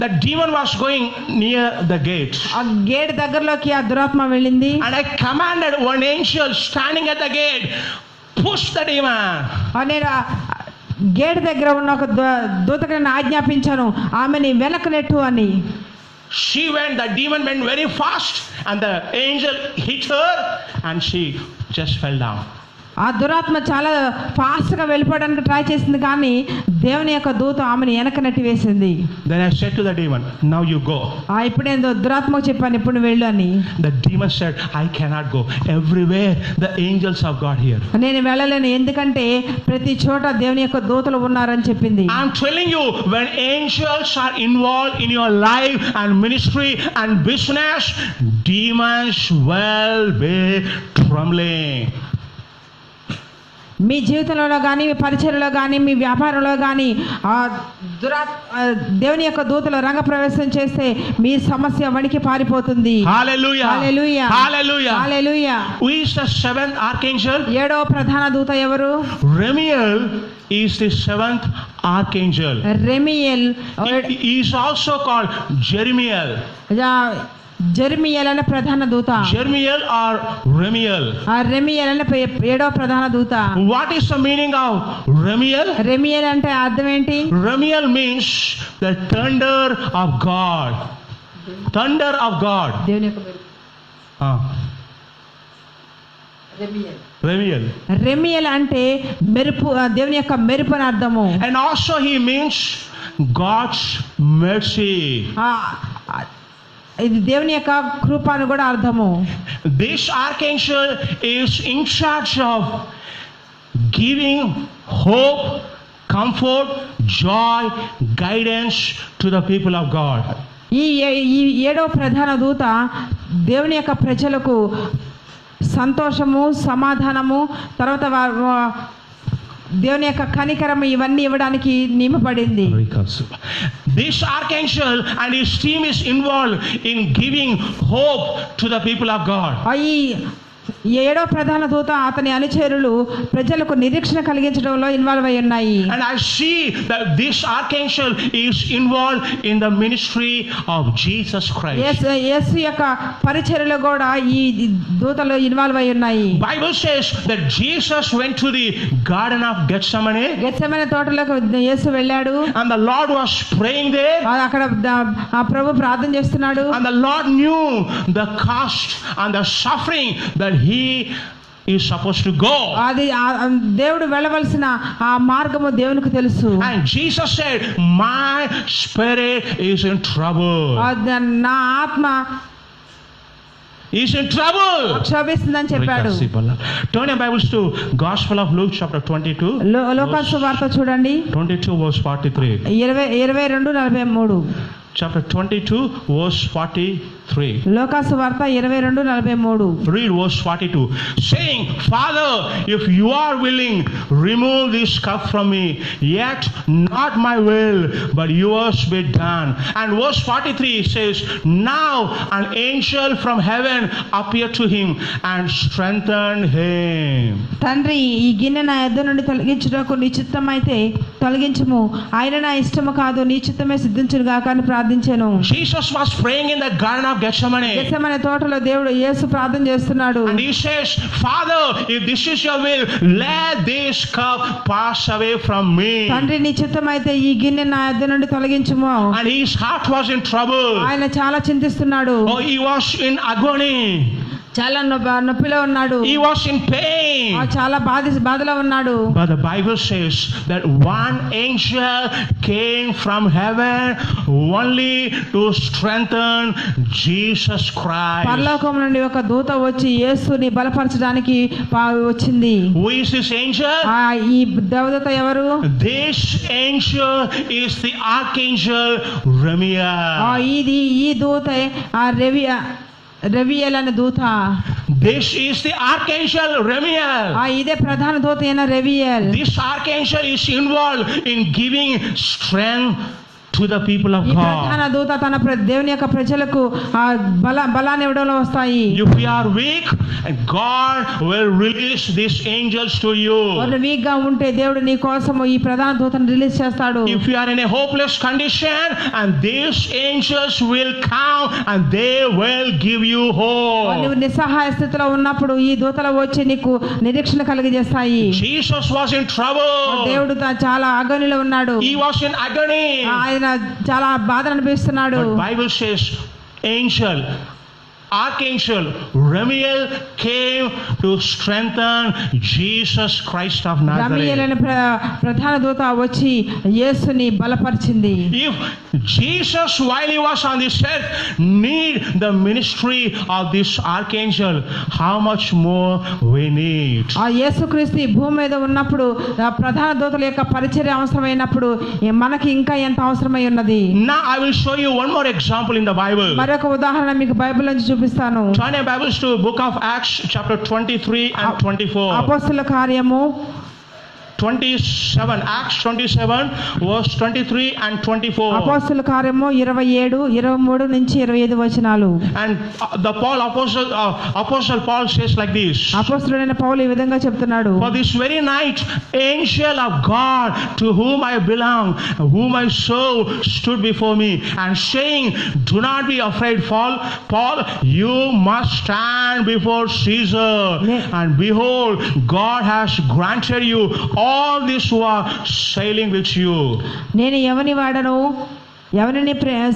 The demon was going near the gate. ఆ గేట్ దగ్గరలోకి ఆ దురాత్మ వెళ్ళింది. And I commanded one angel standing at the gate, push the demon. నేను గేట్ దగ్గర ఉన్న ఒక దూతకి నేను ఆజ్ఞాపించాను ఆమెని వెనక్కి నెట్టు అని. She went, the demon went very fast and the angel hit her and she just fell down. ఆ దురాత్మ చాలా ఫాస్ట్గా వెళ్ళిపోవడానికి ట్రై చేసింది కానీ దేవుని యొక్క దూత ఆమెను వెనక నెట్టి వేసింది. Then I said to the demon, now you go. ఇప్పుడు నేను దురాత్మకు చెప్పాను ఇప్పుడు నువ్వు వెళ్ళు అని. The demon said, I cannot go. Everywhere the angels of God here. నేను వెళ్ళలేను ఎందుకంటే ప్రతి చోట దేవుని యొక్క దూతలు ఉన్నారని చెప్పింది. I'm telling you, when angels are involved in your life and ministry and business, demons will be trembling. మీ జీవితంలో కానీ మీ పరిచర్యలో కానీ మీ వ్యాపారంలో కానీ దేవుని యొక్క దూతలు రంగ ప్రవేశం చేస్తే మీ సమస్య వణికి పారిపోతుంది. Hallelujah. Hallelujah. Hallelujah. Hallelujah. Who is the seventh archangel? ఏడవ ప్రధాన దూత ఎవరు? Remiel is the seventh archangel. రెమియల్. He is also called Jeremiel. జెర్మియల్ అనే ప్రధాన దూత. Jeremiel or Remiel? రెమియల్ అనే ఏడవ ప్రధాన దూత. What is the meaning of Remiel? రెమియల్ అంటే అర్థం ఏంటి? Remiel means the thunder of God. Thunder of God. దేవుని యొక్క Remiel. రెమియల్ అంటే మెరుపు, దేవుని యొక్క మెరుపు అని అర్థము. And also he means God's mercy. ఇది దేవుని యొక్క కృప అని కూడా అర్థము. This archangel is in charge of giving hope, comfort, joy, guidance to the people of God. ఈ ఏడవ ప్రధాన దూత దేవుని యొక్క ప్రజలకు సంతోషము, సమాధానము, తర్వాత దేవుని యొక్క కనికరం ఇవన్నీ ఇవ్వడానికి నియమపడింది. This archangel and his team is involved in giving hope to the people of God. ఈ ఏడో ప్రధాన దూత అతని అనుచరులు ప్రజలకు నిరీక్షణ కలిగించడంలో ఇన్వాల్వ్ అయి ఉన్నాయి. And I see that this archangel is involved in the ministry of Jesus Christ. యేసు యొక్క పరిచర్యలో కూడా ఈ దూతలు ఇన్వాల్వ్ అయి ఉన్నాయి. Bible says that Jesus went to the garden of Gethsemane. Gethsemane తోటలోకి యేసు వెళ్ళాడు. And the Lord was praying there. అక్కడ ప్రభు ప్రార్థన చేస్తున్నాడు. And the Lord knew the cost and the suffering that he is supposed to go. అది దేవుడు వెళ్ళవలసిన ఆ మార్గము దేవునికి తెలుసు. And Jesus said, my spirit is in trouble. నా ఆత్మ is in trouble. క్షోభిస్తుందని చెప్పాడు. Turn your Bibles to Gospel of Luke chapter 22. లోకాసు వార్త చూడండి. 22 verse 43. 22:43. Chapter 22 verse 43. లోకాసు వార్త 22:43. Read verse 42. Saying, Father, if you are willing, remove this cup from me. Yet not my will, but yours be done. And verse 43 says, now an angel from heaven appeared to him and strengthened him. తండ్రి, ఈ గిన్నె నా యొద్ద నుండి తొలగించుటకు నీ చిత్తమైతే తొలగించుము. ఆయన నా ఇష్టము కాదు, నీ చిత్తమే సిద్ధించును గాక అని ప్రార్థించెను. Jesus was praying in the garden of Gethsemane. Gethsemane తోటలో దేవుడు యేసు ప్రార్థన చేస్తున్నాడు. And he says, Father, if this is your will, let this cup pass away from me. తండ్రి, నీ చిత్తమైతే ఈ గిన్నె నా యొద్ద నుండి తొలగించుము. And his heart was in trouble. ఆయన చాలా చింతిస్తున్నాడు. Oh, he was in agony. చాలా నొప్పిలో ఉన్నాడు. He was in pain. చాలా బాధలో ఉన్నాడు. But the Bible says that one angel came from heaven only to strengthen Jesus Christ. పరలోకం నుండి ఒక దూత వచ్చి యేసుని బలపరచడానికి వచ్చింది. Who is this angel? ఈ దేవదూత ఎవరు? This angel is the archangel Remiel. ఈ దూత రెమియల్ అనే దూత. This is the archangel Remiel. ఇదే ప్రధాన దూత అయిన రెమియల్. This archangel is involved in giving strength to the people of ఈ God. ప్రధాన దూత తన దేవుని యొక్క ప్రజలకు బలాన్ని ఇవ్వడంలో వస్తాయి. If you are weak, God will release these angels to you. Week గా ఉంటే దేవుడు నీ కోసం ఈ ప్రధాన దూతను రిలీజ్ చేస్తాడు. If you are in a hopeless condition, and these angels will come and they will give you hope. నువ్వు నిస్సహాయ స్థితిలో ఉన్నప్పుడు ఈ దూతలు వచ్చి నీకు నిరీక్షణ కలిగజేస్తాయి. Jesus was in trouble. దేవుడు చాలా అగనిలో ఉన్నాడు. He was in agony. ఆయన చాలా బాధ అనిపిస్తున్నాడు. But Bible says Archangel Remiel came to strengthen Jesus Christ of Nazareth. రెమియల్ అనే ప్రధాన దూత వచ్చి యేసుని బలపరిచింది. If Jesus, while he was on this earth, need the ministry of this archangel, how much more we need. యేసుక్రీస్తు భూమి మీద ఉన్నప్పుడు ప్రధాన దూతల యొక్క పరిచర్య అవసరమైనప్పుడు మనకి ఇంకా ఎంత అవసరమై ఉన్నది. Now I will show you one more example in the Bible. మరొక ఉదాహరణ మీకు బైబిల్ నుంచి చూపిస్తాను. Turn your Bibles to book of Acts chapter 23 and 24. అపోస్తలుల కార్యము 27, Acts 27, verse 23 and 24. అపోస్తల కార్యము 27, 23 నుంచి 25 వచనాలు. And the apostle Paul says like this. అపోస్తలుడైన పౌలు ఈ విధంగా చెప్తున్నాడు. For this very night, angel of God, to whom I belong, whom I serve, stood before me, and saying, do not be afraid, Paul, you must stand before Caesar. And behold, God has granted you all this who are sailing with you. నేను ఎవని వాడను, ఎవరిని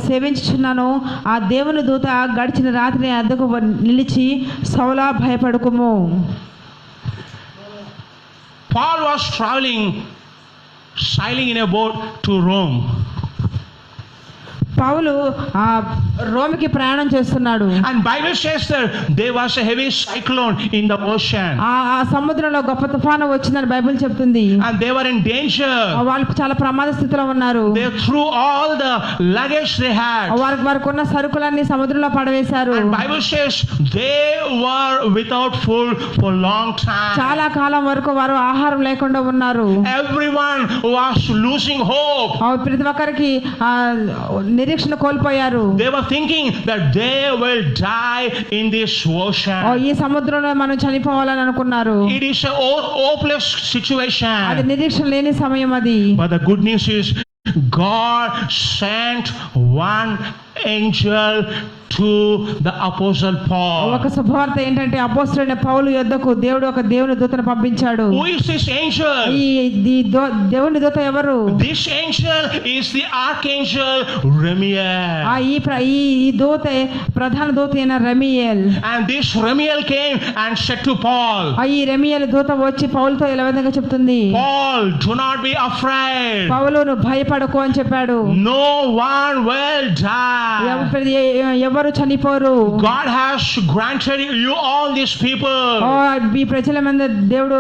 సేవించుచున్నానో ఆ దేవుని దూత గడిచిన రాత్రి అద్దకు నిలిచి, సౌలా భయపడకుము. Paul was sailing in a boat to Rome. పౌలు ఆ రోమికి ప్రయాణం చేస్తున్నాడు. And Bible says that there was a heavy cyclone in the ocean. ఆ సముద్రంలో గొప్ప తుఫాను వచ్చిందని బైబిల్ చెప్తుంది. And they were in danger. వాళ్ళు చాలా ప్రమాద స్థితిలో ఉన్నారు. They threw all the luggage they had. వారికి ఉన్న సరుకులన్నీ సముద్రంలో పడవేశారు. And Bible says they were without food for long time. చాలా కాలం వరకు వారు ఆహారం లేకుండా ఉన్నారు. Everyone was losing hope. ప్రతి ఒక్కరికి నిరీక్షణ కోల్పోయారు. They were thinking that they will die in this ocean. ఈ సముద్రంలో మనం చనిపోవాలని అనుకున్నారు. It is a hopeless situation. అది నిరీక్షణ లేని సమయం అది. But the good news is God sent one angel to the apostle Paul. ఒక శుభవార్త ఏంటంటే అపోస్తలుడైన పౌలు యొద్దకు దేవుడు ఒక దేవుని దూతను పంపించాడు. Who is this angel? ఈ దేవుని దూత ఎవరు? This angel is the archangel Ramiel. ఈ దూత ప్రధాన దూత అయిన రమియేల్. And this Ramiel came and said to Paul. ఈ రమియేల్ దూత వచ్చి పౌలుతో ఇలా విధంగా చెప్తుంది. Paul, do not be afraid. పౌలు నువ్వు భయపడకు అని చెప్పాడు. No one will die. ఎవరు చనిపోరు. God has granted you all these people. ఈ ప్రజల మీద దేవుడు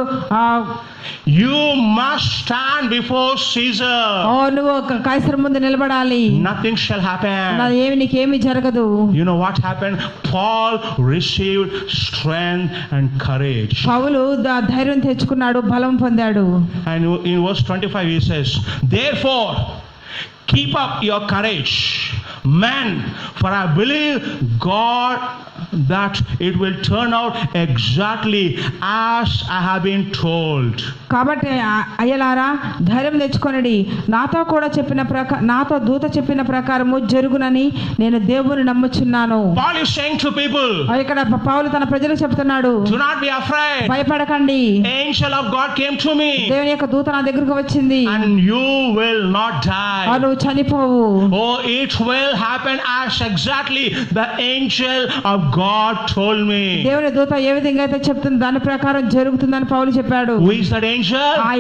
You must stand before Caesar. నువ్వు కైసర్ ముందు నిలబడాలి. Nothing shall happen. నీకేమి జరగదు. You know what happened? Paul received strength and courage. పౌలు ధైర్యం తెచ్చుకున్నాడు, బలం పొందాడు. And in verse 25 he says, therefore keep up your courage, men, for I believe God that it will turn out exactly as I have been told. కాబట్టి అయ్యలారా ధైర్యం తెచ్చుకొనండి, నాతో దూత చెప్పిన ప్రకారము జరుగునని నేను దేవుని నమ్ముచున్నాను. Paul is saying to people, ఇక్కడ పౌలు తన ప్రజలకు చెప్తున్నాడు, do not be afraid. భయపడకండి. Angel of God came to me. దేవుని యొక్క దూత నా దగ్గరకు వచ్చింది. And you will not die. నువ్వు చనిపోవు. Oh, it will happen as exactly the angel of God told me. దేవుని దూత ఏ విధంగా అయితే చెప్తుంది దాని ప్రకారం జరుగుతుందని పౌలు చెప్పాడు. Who is that angel? ఆ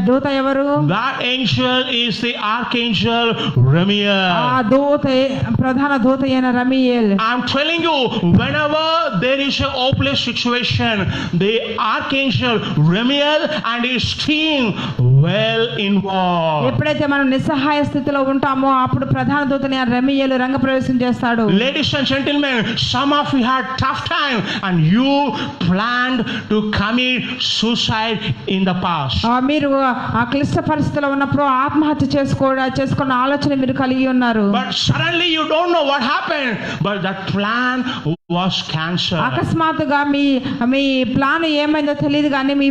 దూత ఎవరు? That angel is the archangel Ramiel. ఆ దూత ప్రధాన దూత అయిన రమియేల్. I'm telling you, whenever there is a hopeless situation, the archangel Ramiel and his team well involved. ఎప్పుడైతే మనం నిస్సహాయ స్థితిలో ఉంటామో అప్పుడు ప్రధాన దూతని రమియేలు రంగ ప్రవేశం చేస్తాడు. Ladies and gentlemen, some of you had tough time and you planned to commit suicide in the past. మీరు ఆ క్లిష్ట పరిస్థితిలో ఉన్నప్పుడు ఆత్మహత్య చేసుకున్న ఆలోచన మీరు కలిగి ఉన్నారు. But suddenly you don't know what happened, but that plan was cancelled. అకస్మాత్తుగా మీ ప్లాన్ ఏమైందో తెలియదు కానీ మీ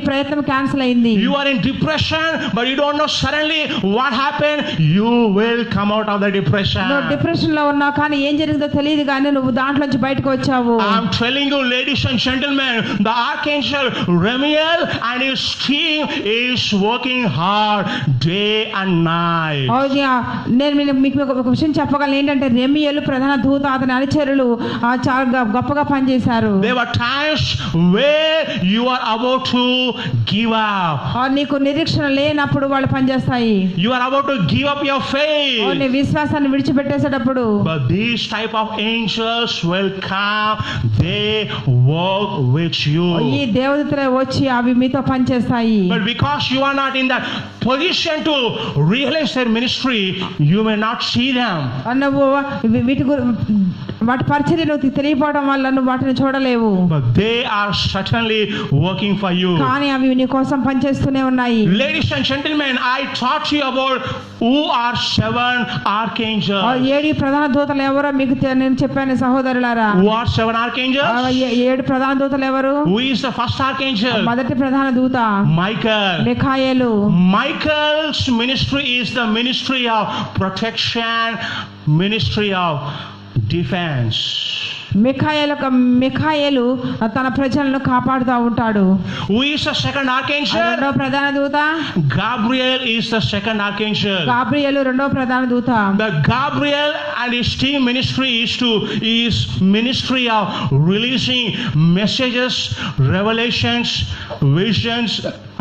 ప్రయత్నం క్యాన్సిల్ అయింది. You are in depression but you don't know suddenly what happened. You will come out of the depression. నువ్వు depression లో ఉన్నావు కానీ ఏం జరిగిందో తెలియదు కానీ నువ్వు దాంట్లో నుంచి బయటకు వచ్చావు. I'm telling you, ladies and gentlemen, the archangel Ramiel and his team is working hard day and night. నేను మీకు ఒక విషయం చెప్పగలను ఏంటంటే రెమియేలు ప్రధాన దూత అతని అనుచరులు చాలా గొప్పగా పనిచేశారు. There were times where you are about to give up. నీకు నిరీక్షణ లేనప్పుడు వాళ్ళు పనిచేస్తాయి. You are about to give up your faith. నీ విశ్వాసాన్ని విడిచిపెట్టేసేటప్పుడు. But these type of angels will come. They work with you. ఈ దేవదూతలు వచ్చి అవి మీతో పనిచేస్తాయి. But because you are not in that position to realize their ministry, you may not see them. నువ్వు వాటి పరిచర్య నువ్వు తెలియపోవడం వల్ల నువ్వు వాటిని చూడలేవు, but they are certainly working for you. కానీ అవి నీ కోసం పనిచేస్తూనే ఉన్నాయి. Ladies and gentlemen, I taught you about who are 7 archangels. 7 ప్రధాన దూతలు ఎవరో మీకు నేను చెప్పాను సహోదరులారా. Who are 7 archangels? 7 ప్రధాన దూతలు ఎవరు? Who is the first archangel? మొదటి ప్రధాన దూత Michael. మిఖాయేలు. Michael's ministry is the ministry of protection, ministry of defense. మిఖాయేలు తన ప్రజలను కాపాడుతూ ఉంటాడు. Who is the second archangel? రెండో ప్రధాన దూత Gabriel is the second archangel. Gabriel రెండో ప్రధాన దూత. The Gabriel and his team ministry is ministry of releasing messages, revelations, visions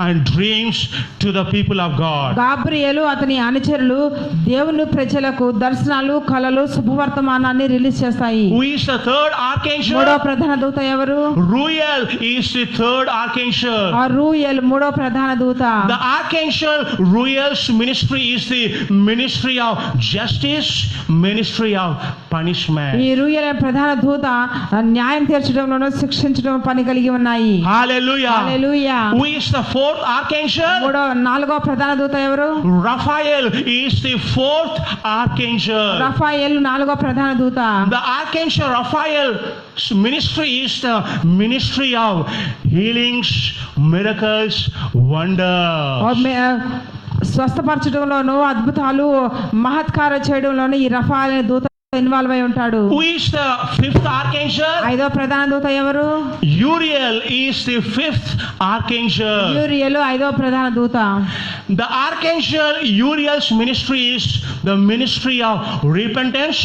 and dreams to the people of God. Gabriel అతని అనుచరులు దేవుని ప్రజలకు దర్శనాలు, కలలు, శుభవర్తమానాన్ని రిలీజ్ చేస్తాయి. Who is the third archangel? మూడో ప్రధాన దూత ఎవరు? Ruel is the third archangel. రూయేలు మూడో ప్రధాన దూత. The archangel Ruel's ministry is the ministry of justice, ministry of punishment. ఈ రూయేలు ప్రధాన దూత న్యాయం తీర్చడంలోనూ శిక్షించడం పని కలిగి ఉన్నాయి. Hallelujah. Hallelujah. Who is the fourth archangel? నాలుగో ప్రధాన దూత ఎవరు? Raphael is the fourth archangel. రఫాయేలు నాలుగో ప్రధాన దూత. The archangel Raphael's ministry is the ministry of healings, miracles, wonders. స్వస్థపరచడంలోనూ అద్భుతాలు మహత్కార్యం చేయడంలోనూ ఈ రఫాయేలు అనే దూత ఇన్వాల్వ్ అయి ఉంటాడు. Who is the fifth archangel? ఐదో ప్రధాన దూత ఎవరు? Uriel is the fifth archangel. యూరియేలు ఐదో ప్రధాన దూత. The archangel Uriel's ministry is the ministry of repentance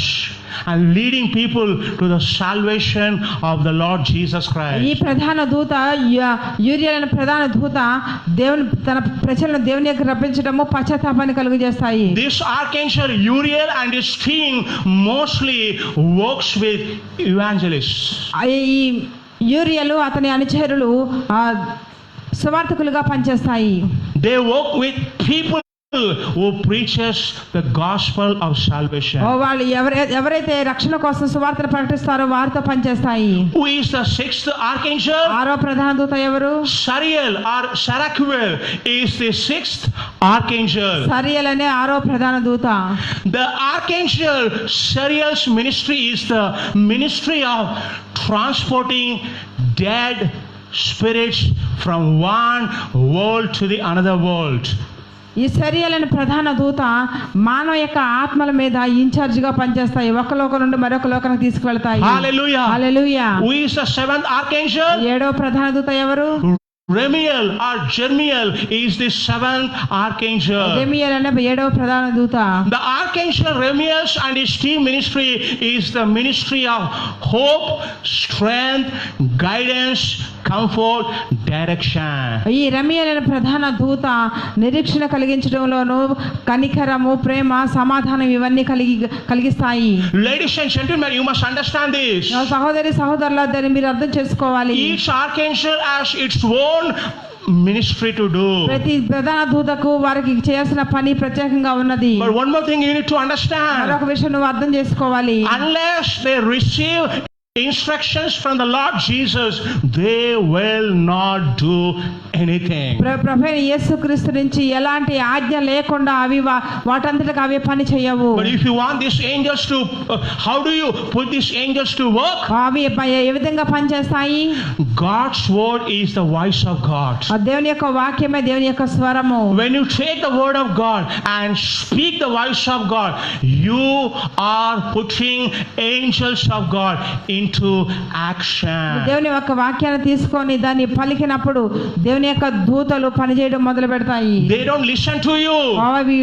and leading people to the salvation of the Lord Jesus ఈ Christ. ప్రధాన దూత యూరియేలు అనే ప్రధాన దూత దేవుని తన ప్రజలను దేవుని యొక్క రప్పించడము, పశ్చాత్తాపాన్ని కలుగజేస్తాయి. This archangel Uriel and his team mostly works with evangelists. ఈ యూరియేలు అతని అనుచరులు సువార్తికులుగా పనిచేస్తాయి. They work with people who preaches the gospel of salvation. వాళ్ళు ఎవరైతే రక్షణ కోసం సువార్తను ప్రకటిస్తారో వారితో పనిచేస్తాయి. Who is the sixth archangel? ఆరో ప్రధాన దూత ఎవరు? Sariel or Sarakuel is the sixth archangel. Surreal అనే ఆరో ప్రధాన దూత. The archangel Sariel's ministry is the ministry of transporting dead spirits from one world to the another world. ఈ surreal అనే ప్రధాన దూత మానవ యొక్క ఆత్మల మీద ఇన్ఛార్జ్ గా పనిచేస్తాయి. ఒక లోకం నుండి మరొక లోకానికి తీసుకువెళ్తాయి. Hallelujah. Hallelujah. Who is the seventh archangel? ఏడో ప్రధాన దూత ఎవరు? Remiel or Jermiel is the seventh archangel. రెమియేల్ అనే ఏడవ ప్రధాన దూత. The archangel Remiel and his team ministry is the ministry of hope, strength, guidance, comfort, direction. ఈ రెమియేల్ అనే ప్రధాన దూత నిరీక్షణ కలిగించడంలోను కనికరము, ప్రేమ, సమాధానం ఇవన్నీ కలిగిస్తాయి. Ladies and gentlemen, you must understand this. సహోదరుల దాన్ని మీరు అర్థం చేసుకోవాలి. Each archangel has its own ministry to do. ప్రతి ప్రధాన దూతకు వారికి చేయాల్సిన పని ప్రత్యేకంగా ఉన్నది. But one more thing you need to understand. మరొక విషయం నువ్వు అర్థం చేసుకోవాలి. Unless they receive instructions from the Lord Jesus, they will not do anything. ప్రభువైన యేసుక్రీస్తు నుంచి ఎలాంటి ఆజ్ఞ లేకుండా అవి వాటంతటికి అవే పని చేయవు. But if you want these angels to how do you put these angels to work? అవి ఏ విధంగా పనిచేస్తాయి? God's word is the voice of God. దేవుని యొక్క వాక్యమే దేవుని యొక్క స్వరము. When you take the word of God and speak the voice of God, you are putting angels of God into action. దేవుని యొక్క వాక్యాన్ని తీసుకొని దాన్ని పలికినప్పుడు దేవుని యొక్క దూతలు పనిచేయడం మొదలు పెడతాయి. They don't listen to you. అవి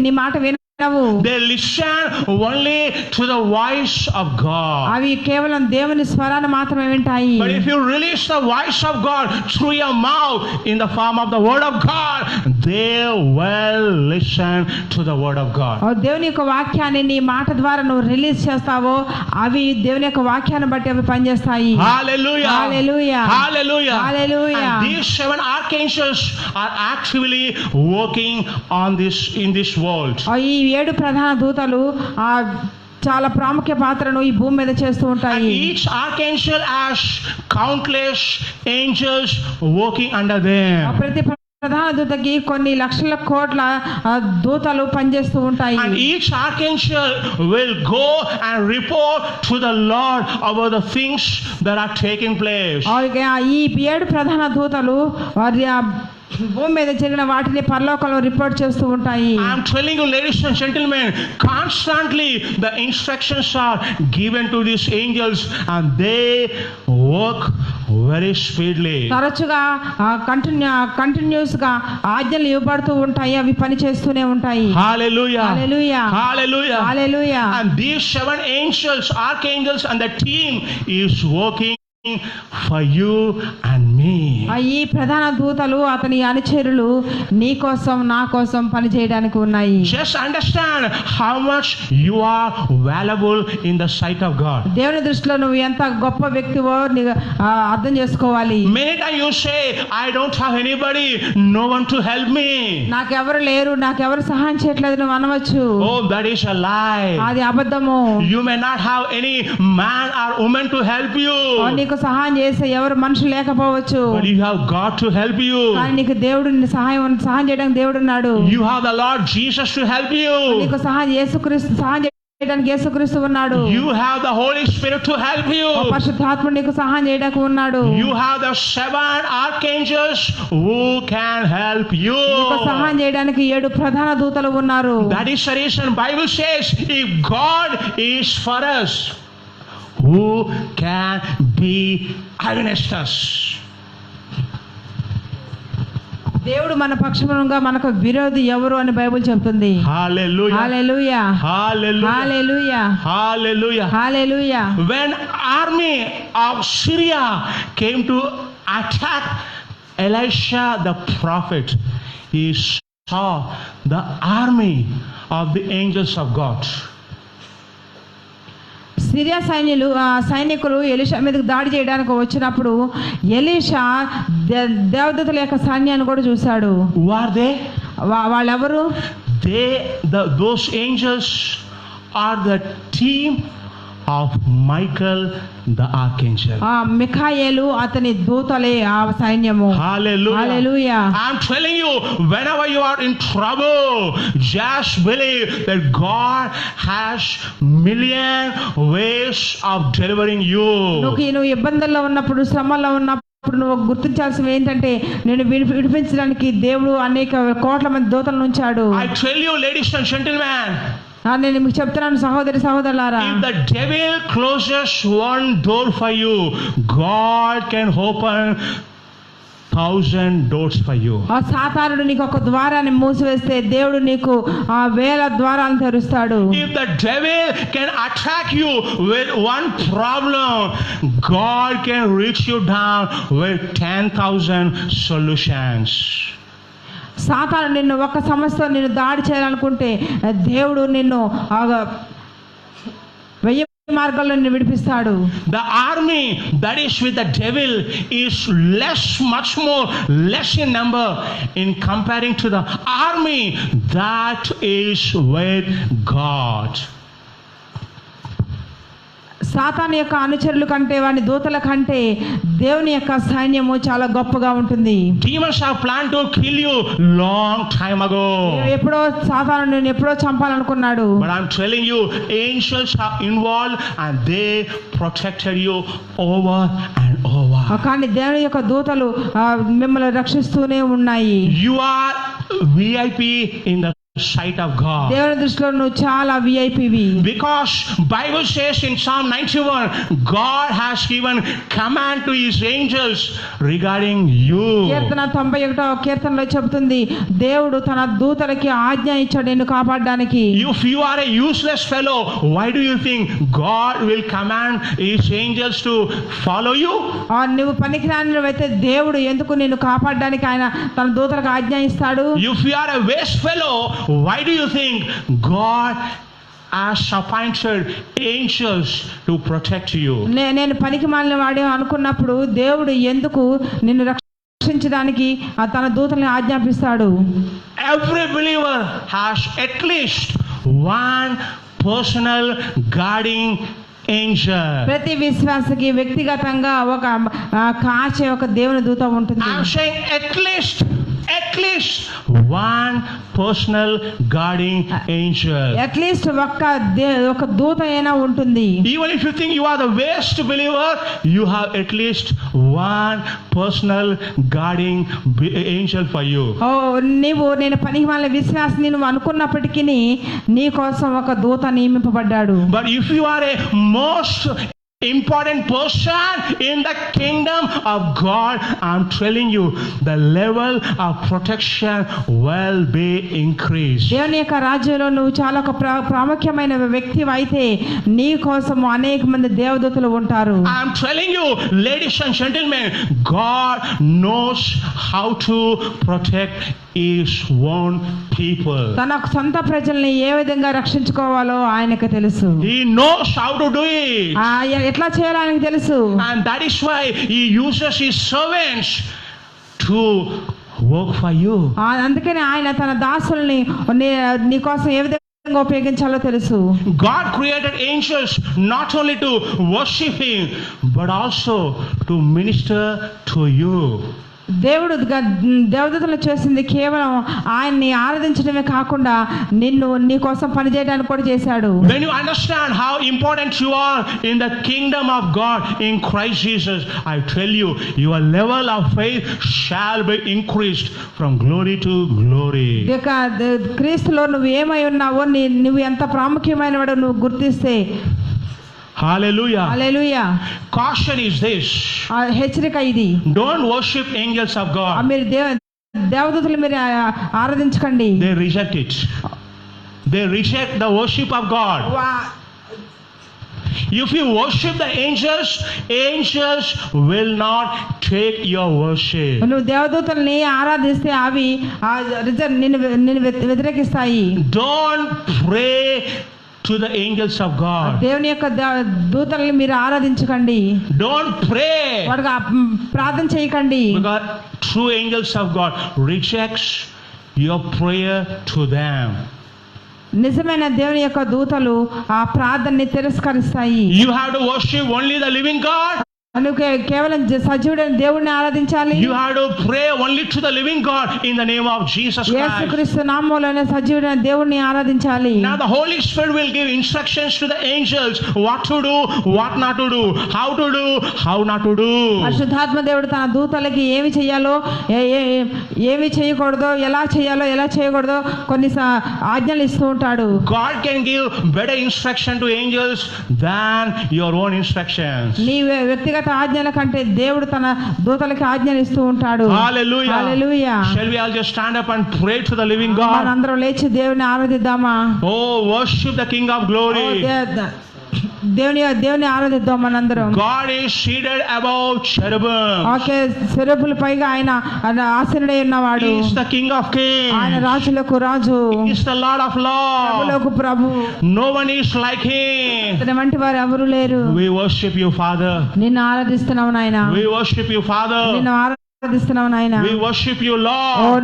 నీ మాట వినవు. They listen only to the voice of God. అవి కేవలం దేవుని స్వరాన్ని మాత్రమే వింటాయి. But if you release the voice of God through your mouth in the form of the word of God, they will listen to the word of God. దేవుని యొక్క వాక్యాన్ని నీ మాట ద్వారా నువ్వు రిలీజ్ చేస్తావో అవి దేవుని యొక్క వాక్యాన్ని బట్టి అవి పనిచేస్తాయి. Hallelujah. Hallelujah. Hallelujah. Hallelujah. And these 7 archangels are actively working on this in this world. ఈ 7 ప్రధాన దూతలు చాలా ప్రాముఖ్య పాత్రను ఈ భూమి మీద చేస్తూ And ఉంటాయి. each archangel has countless angels working under them. ప్రతి ప్రధాన దూతకి కొన్ని లక్షల కోట్ల దూతలు పనిచేస్తూ ఉంటాయి. And each archangel will go and report to the Lord about the things that are taking place. ఈ 7 ప్రధాన దూతలు వారి భూమి మీద జరిగిన వాటిని పరలోకంలో రిపోర్ట్ చేస్తూ ఉంటాయి. I am telling you, ladies and gentlemen, constantly the instructions are given to these angels and they work very speedily. తరచుగా కంటిన్యూస్ గా ఆజ్ఞలు ఇవ్వబడుతూ ఉంటాయి, అవి పని చేస్తూనే ఉంటాయి. Hallelujah. Hallelujah. Hallelujah. Hallelujah. And these 7 angels, archangels, and the team is working for you and me. ఈ ప్రధాన దూతలు అతని అనుచరులు నీ కోసం నా కోసం పని చేయడానికి ఉన్నాయి. Just understand how much you are valuable in the sight of God. దేవుని దృష్టిలో నువ్వు ఎంత గొప్ప వ్యక్తివో అర్థం చేసుకోవాలి. Many times you say, I don't have anybody, no one to help me. నాకెవరు లేరు, నాకెవరు సహాయం చేయట్లేదు నువ్వు అనవచ్చు. Oh, that is a lie. అది అబద్ధము. You may not have any man or woman to help you, నీకు సహాయం చేసే ఎవరు మనుషులు లేకపోవచ్చు, but you have God to help you. కానీ నీకు దేవుడు సహాయం చేయడానికి దేవుడు ఉన్నాడు. You have the Lord Jesus to help you. నీకు సహాయం చేయడానికి యేసుక్రీస్తు ఉన్నాడు. You have the Holy Spirit to help you. పరిశుద్ధాత్ముడు నీకు సహాయం చేయడానికి ఉన్నాడు. You have the 7 archangels who can help you. నీకు సహాయం చేయడానికి 7 ప్రధాన దూతలు ఉన్నారు. That is the reason Bible says, if God is for us, who can be against us? దేవుడు మన పక్షముగా మనకు విరోధి ఎవరు అని బైబిల్ చెప్తుంది. Hallelujah. Hallelujah. Hallelujah. Hallelujah. Hallelujah. Hallelujah. When army of Syria came to attack Elisha the prophet, he saw the army of the angels of God. Syria సైనికులు Elisha మీదకి దాడి చేయడానికి వచ్చినప్పుడు ఎలీషా దేవదూతల యొక్క సైన్యాన్ని కూడా చూశాడు. Who are they? వాళ్ళెవరు? Those angels are the team of Michael the archangel. మిఖాయేలు అతని దూతలే ఆ సైన్యము. Hallelujah. Hallelujah. I'm telling you, whenever you are in trouble, just believe that God has million ways of delivering you. నువ్వు ఇబ్బందుల్లో ఉన్నప్పుడు, శ్రమల్లో ఉన్నప్పుడు నువ్వు గుర్తించాల్సింది ఏంటంటే నేను విడిపించడానికి దేవుడు అనేక కోట్ల మంది దూతలను ఉంచాడు. I tell you, ladies and gentlemen, నేను మీకు చెప్తున్నాను సహోదరులారా, if the devil closes one door for you, God can open 1,000 doors for you. సాతానుడు నీకు ఒక ద్వారాన్ని మూసివేస్తే దేవుడు నీకు 1000 ద్వారాలను తెరుస్తాడు. If the devil can attack you with one problem, God can reach you down with 10,000 solutions. సాతాను నిన్ను ఒక సమస్యతో నిన్ను దాడి చేయాలనుకుంటే దేవుడు నిన్ను 1000 మార్గాల్లో నిన్ను విడిపిస్తాడు. The army that is with the devil is much more less in number in comparing to the army that is with God. సాతాను యొక్క అనుచరుల కంటే వాని దూతల కంటే దేవుని యొక్క సైన్యము చాలా గొప్పగా ఉంటుంది. Demons have planned to kill you long time ago. ఎప్పుడో సాతాను నిన్ను ఎప్పుడో చంపాలనుకున్నాడు. But I'm telling you, angels are involved and they protected you over and over. కానీ దేవుని యొక్క దూతలు మిమ్మల్ని రక్షిస్తూనే ఉన్నాయి. You are VIP in the sight of God. దేవుని దృష్టిలో నువ్వు చాలా విఐపివి. Because Bible says in Psalm 91, God has given command to his angels regarding you. కీర్తన 91వ కీర్తనలో చెబుతుంది దేవుడు తన దూతలకి ఆజ్ఞ ఇచ్చాడు నిన్ను కాపాడడానికి. If you are a useless fellow, why do you think God will command his angels to follow you? నువ్వు పనికిరానివైతే దేవుడు ఎందుకు నిన్ను కాపాడడానికి ఆయన తన దూతలకు ఆజ్ఞ ఇస్తాడు? If you are a waste fellow, why do you think God has appointed angels to protect you? నేను పనికి మాలిన వాడే అనుకున్నప్పుడు దేవుడు ఎందుకు నిన్ను రక్షించడానికి తన దూతల్ని ఆజ్ఞాపిస్తాడు? Every believer has at least one personal guarding angel. ప్రతి విశ్వాసకి వ్యక్తిగతంగా ఒక కాచే ఒక దేవుని దూత ఉంటుంది. I'm saying at least one personal guarding angel. At least ఒక దూత అయినా ఉంటుంది. Even if you think you are the worst believer, you have at least one personal guarding angel for you. నేను పనికిమాలిన విశ్వాసిని నువ్వు అనుకున్నప్పటికీ నీ కోసం ఒక దూత నియమింపబడ్డాడు. But if you are a most important person in the kingdom of God, I'm telling you, the level of protection will be increased. దేవుని యొక్క రాజ్యంలో నువ్వు చాలా ఒక ప్రాముఖ్యమైన వ్యక్తి అయితే నీ కోసం అనేక మంది దేవదూతలు ఉంటారు. I'm telling you, ladies and gentlemen, God knows how to protect his own people. తన సొంత ప్రజల్ని ఏ విధంగా రక్షించుకోవాలో ఆయనకు తెలుసు. He knows how to do it. ఎట్లా చేయాలో ఆయనకు తెలుసు. And that is why he uses his servants to work for you. అందుకని ఆయన తన దాసుల్ని నీ కోసం ఏ విధంగా ఉపయోగించాలో తెలుసు. God created angels not only to worship him but also to minister to you. దేవుడు దేవదూతలు చేసింది కేవలం ఆయన్ని ఆరాధించడమే కాకుండా నీ కోసం పనిచేయడానికి కూడా చేశాడు. When you understand how important you are in the kingdom of God in Christ Jesus, I tell you, your level of faith shall be increased from glory to glory. క్రీస్తులో నువ్వు ఏమై ఉన్నావో నువ్వు ఎంత ప్రాముఖ్యమైన వాడో నువ్వు గుర్తిస్తే. Hallelujah. Hallelujah. Caution is this. హెచ్చరిక ఇది. Don't worship angels of God. మీరు దేవదూతలు మీరు ఆరాధించకండి. They reject it. They reject the worship of God. If you worship the angels will not take your worship. నువ్వు దేవదూతల్ని ఆరాధిస్తే అవి నిన్ను వ్యతిరేకిస్తాయి. Don't pray to the angels of God. దేవుని యొక్క దూతల్ని మీరు ఆరాధించకండి. Don't pray. వాడుగా ప్రార్థన చేయకండి. Because true angels of God rejects your prayer to them. నిజమైన దేవుని యొక్క దూతలు ఆ ప్రార్థనని తిరస్కరిస్తాయి. You have to worship only the living God. నువ్వు కేవలం సజీవుడైన దేవుణ్ణి ఆరాధించాలి. You have to pray only to the living God in the name of Jesus Christ. యేసుక్రీస్తు నామములోనే సజీవుడైన దేవుణ్ణి ఆరాధించాలి. Now the Holy Spirit will give instructions to the angels what to do, what not to do, how to do, how not to do. పరిశుద్ధాత్మ దేవుడు తన దూతలకి ఏమి చేయాలో ఏమి చేయకూడదో, ఎలా చేయాలో ఎలా చేయకూడదో కొన్ని ఆజ్ఞలు ఇస్తూ ఉంటాడు. God can give better instruction to angels than your own instructions. నీ వ్యక్తిగత ఆజ్ఞల కంటే దేవుడు తన దూతలకి ఆజ్ఞలు ఇస్తూ ఉంటాడు. Hallelujah. Hallelujah. Shall we all just stand up and pray to the living God? మనందరం లేచి దేవుని ఆరాధిద్దామా? Oh, worship the King of Glory. దేవుని ఆరాధిద్దాం మనందరం. God is seated above cherubim. Okay, చెరూబుల పైగా ఆయన ఆసీనుడై ఉన్నవాడు. He is the King of Kings. ఆయన రాజులకు రాజు. He is the Lord of Lords. ప్రభులకు Prabhu. No one is like him. అతని వంటి వారు ఎవరు లేరు. We worship you, Father. నిన్ను ఆరాధిస్తున్నావు నాయనా. We worship you, Father. నిన్ను ఆరాధిస్తున్నావు నాయనా. We worship you, Lord.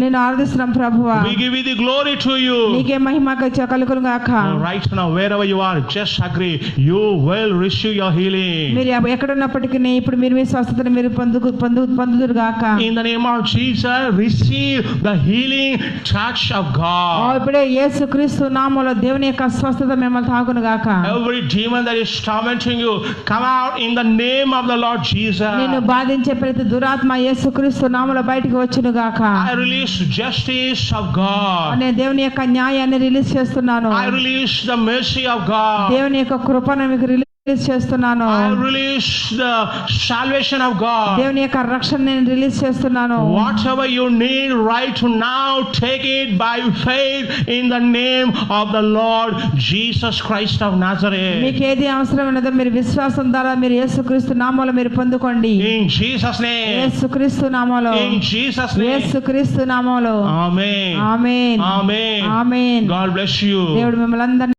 నిన్ను ఆరాధిస్తున్నాం ప్రభువా. We give you the glory to you. నీకే మహిమ కలుగును గాక. Right now, wherever you are, just agree. You will receive your healing. మీరు ఎక్కడున్నప్పటికీ ఇప్పుడు మీరు మీ స్వస్థతను మీరు పొందుదురు గాక. In the name of Jesus, receive the healing touch of God. ఇప్పుడే యేసుక్రీస్తు నామములో దేవుని యొక్క స్వస్థత మిమ్మల్ని తాకును గాక. Every demon that is tormenting you, come out in the name of the Lord Jesus. నిన్ను బాధించే ప్రతి దురాత్మ యేసుక్రీస్తు నామములో బయటికి వచ్చును గాక. I release justice of God. నేను దేవుని యొక్క న్యాయాన్ని రిలీజ్ చేస్తున్నాను. I release the mercy of God. దేవుని యొక్క కృపను మీకు రిలీజ్ చేస్తున్నాను. I release the salvation of God. దేవుని యొక్క రక్షణ నేను రిలీజ్ చేస్తున్నాను. Whatever you need right now, take it by faith in the name of the Lord Jesus Christ of Nazareth. మీకు ఏది అవసరం ఉన్నదో మీరు విశ్వాసం ద్వారా మీరు యేసుక్రీస్తు నామములో మీరు పొందుకోండి. In Jesus name. యేసుక్రీస్తు నామములో. In Jesus name. యేసుక్రీస్తు నామములో. Amen. Amen. Amen. Amen. God bless you. దేవుడు మిమ్మల్ని అందరినీ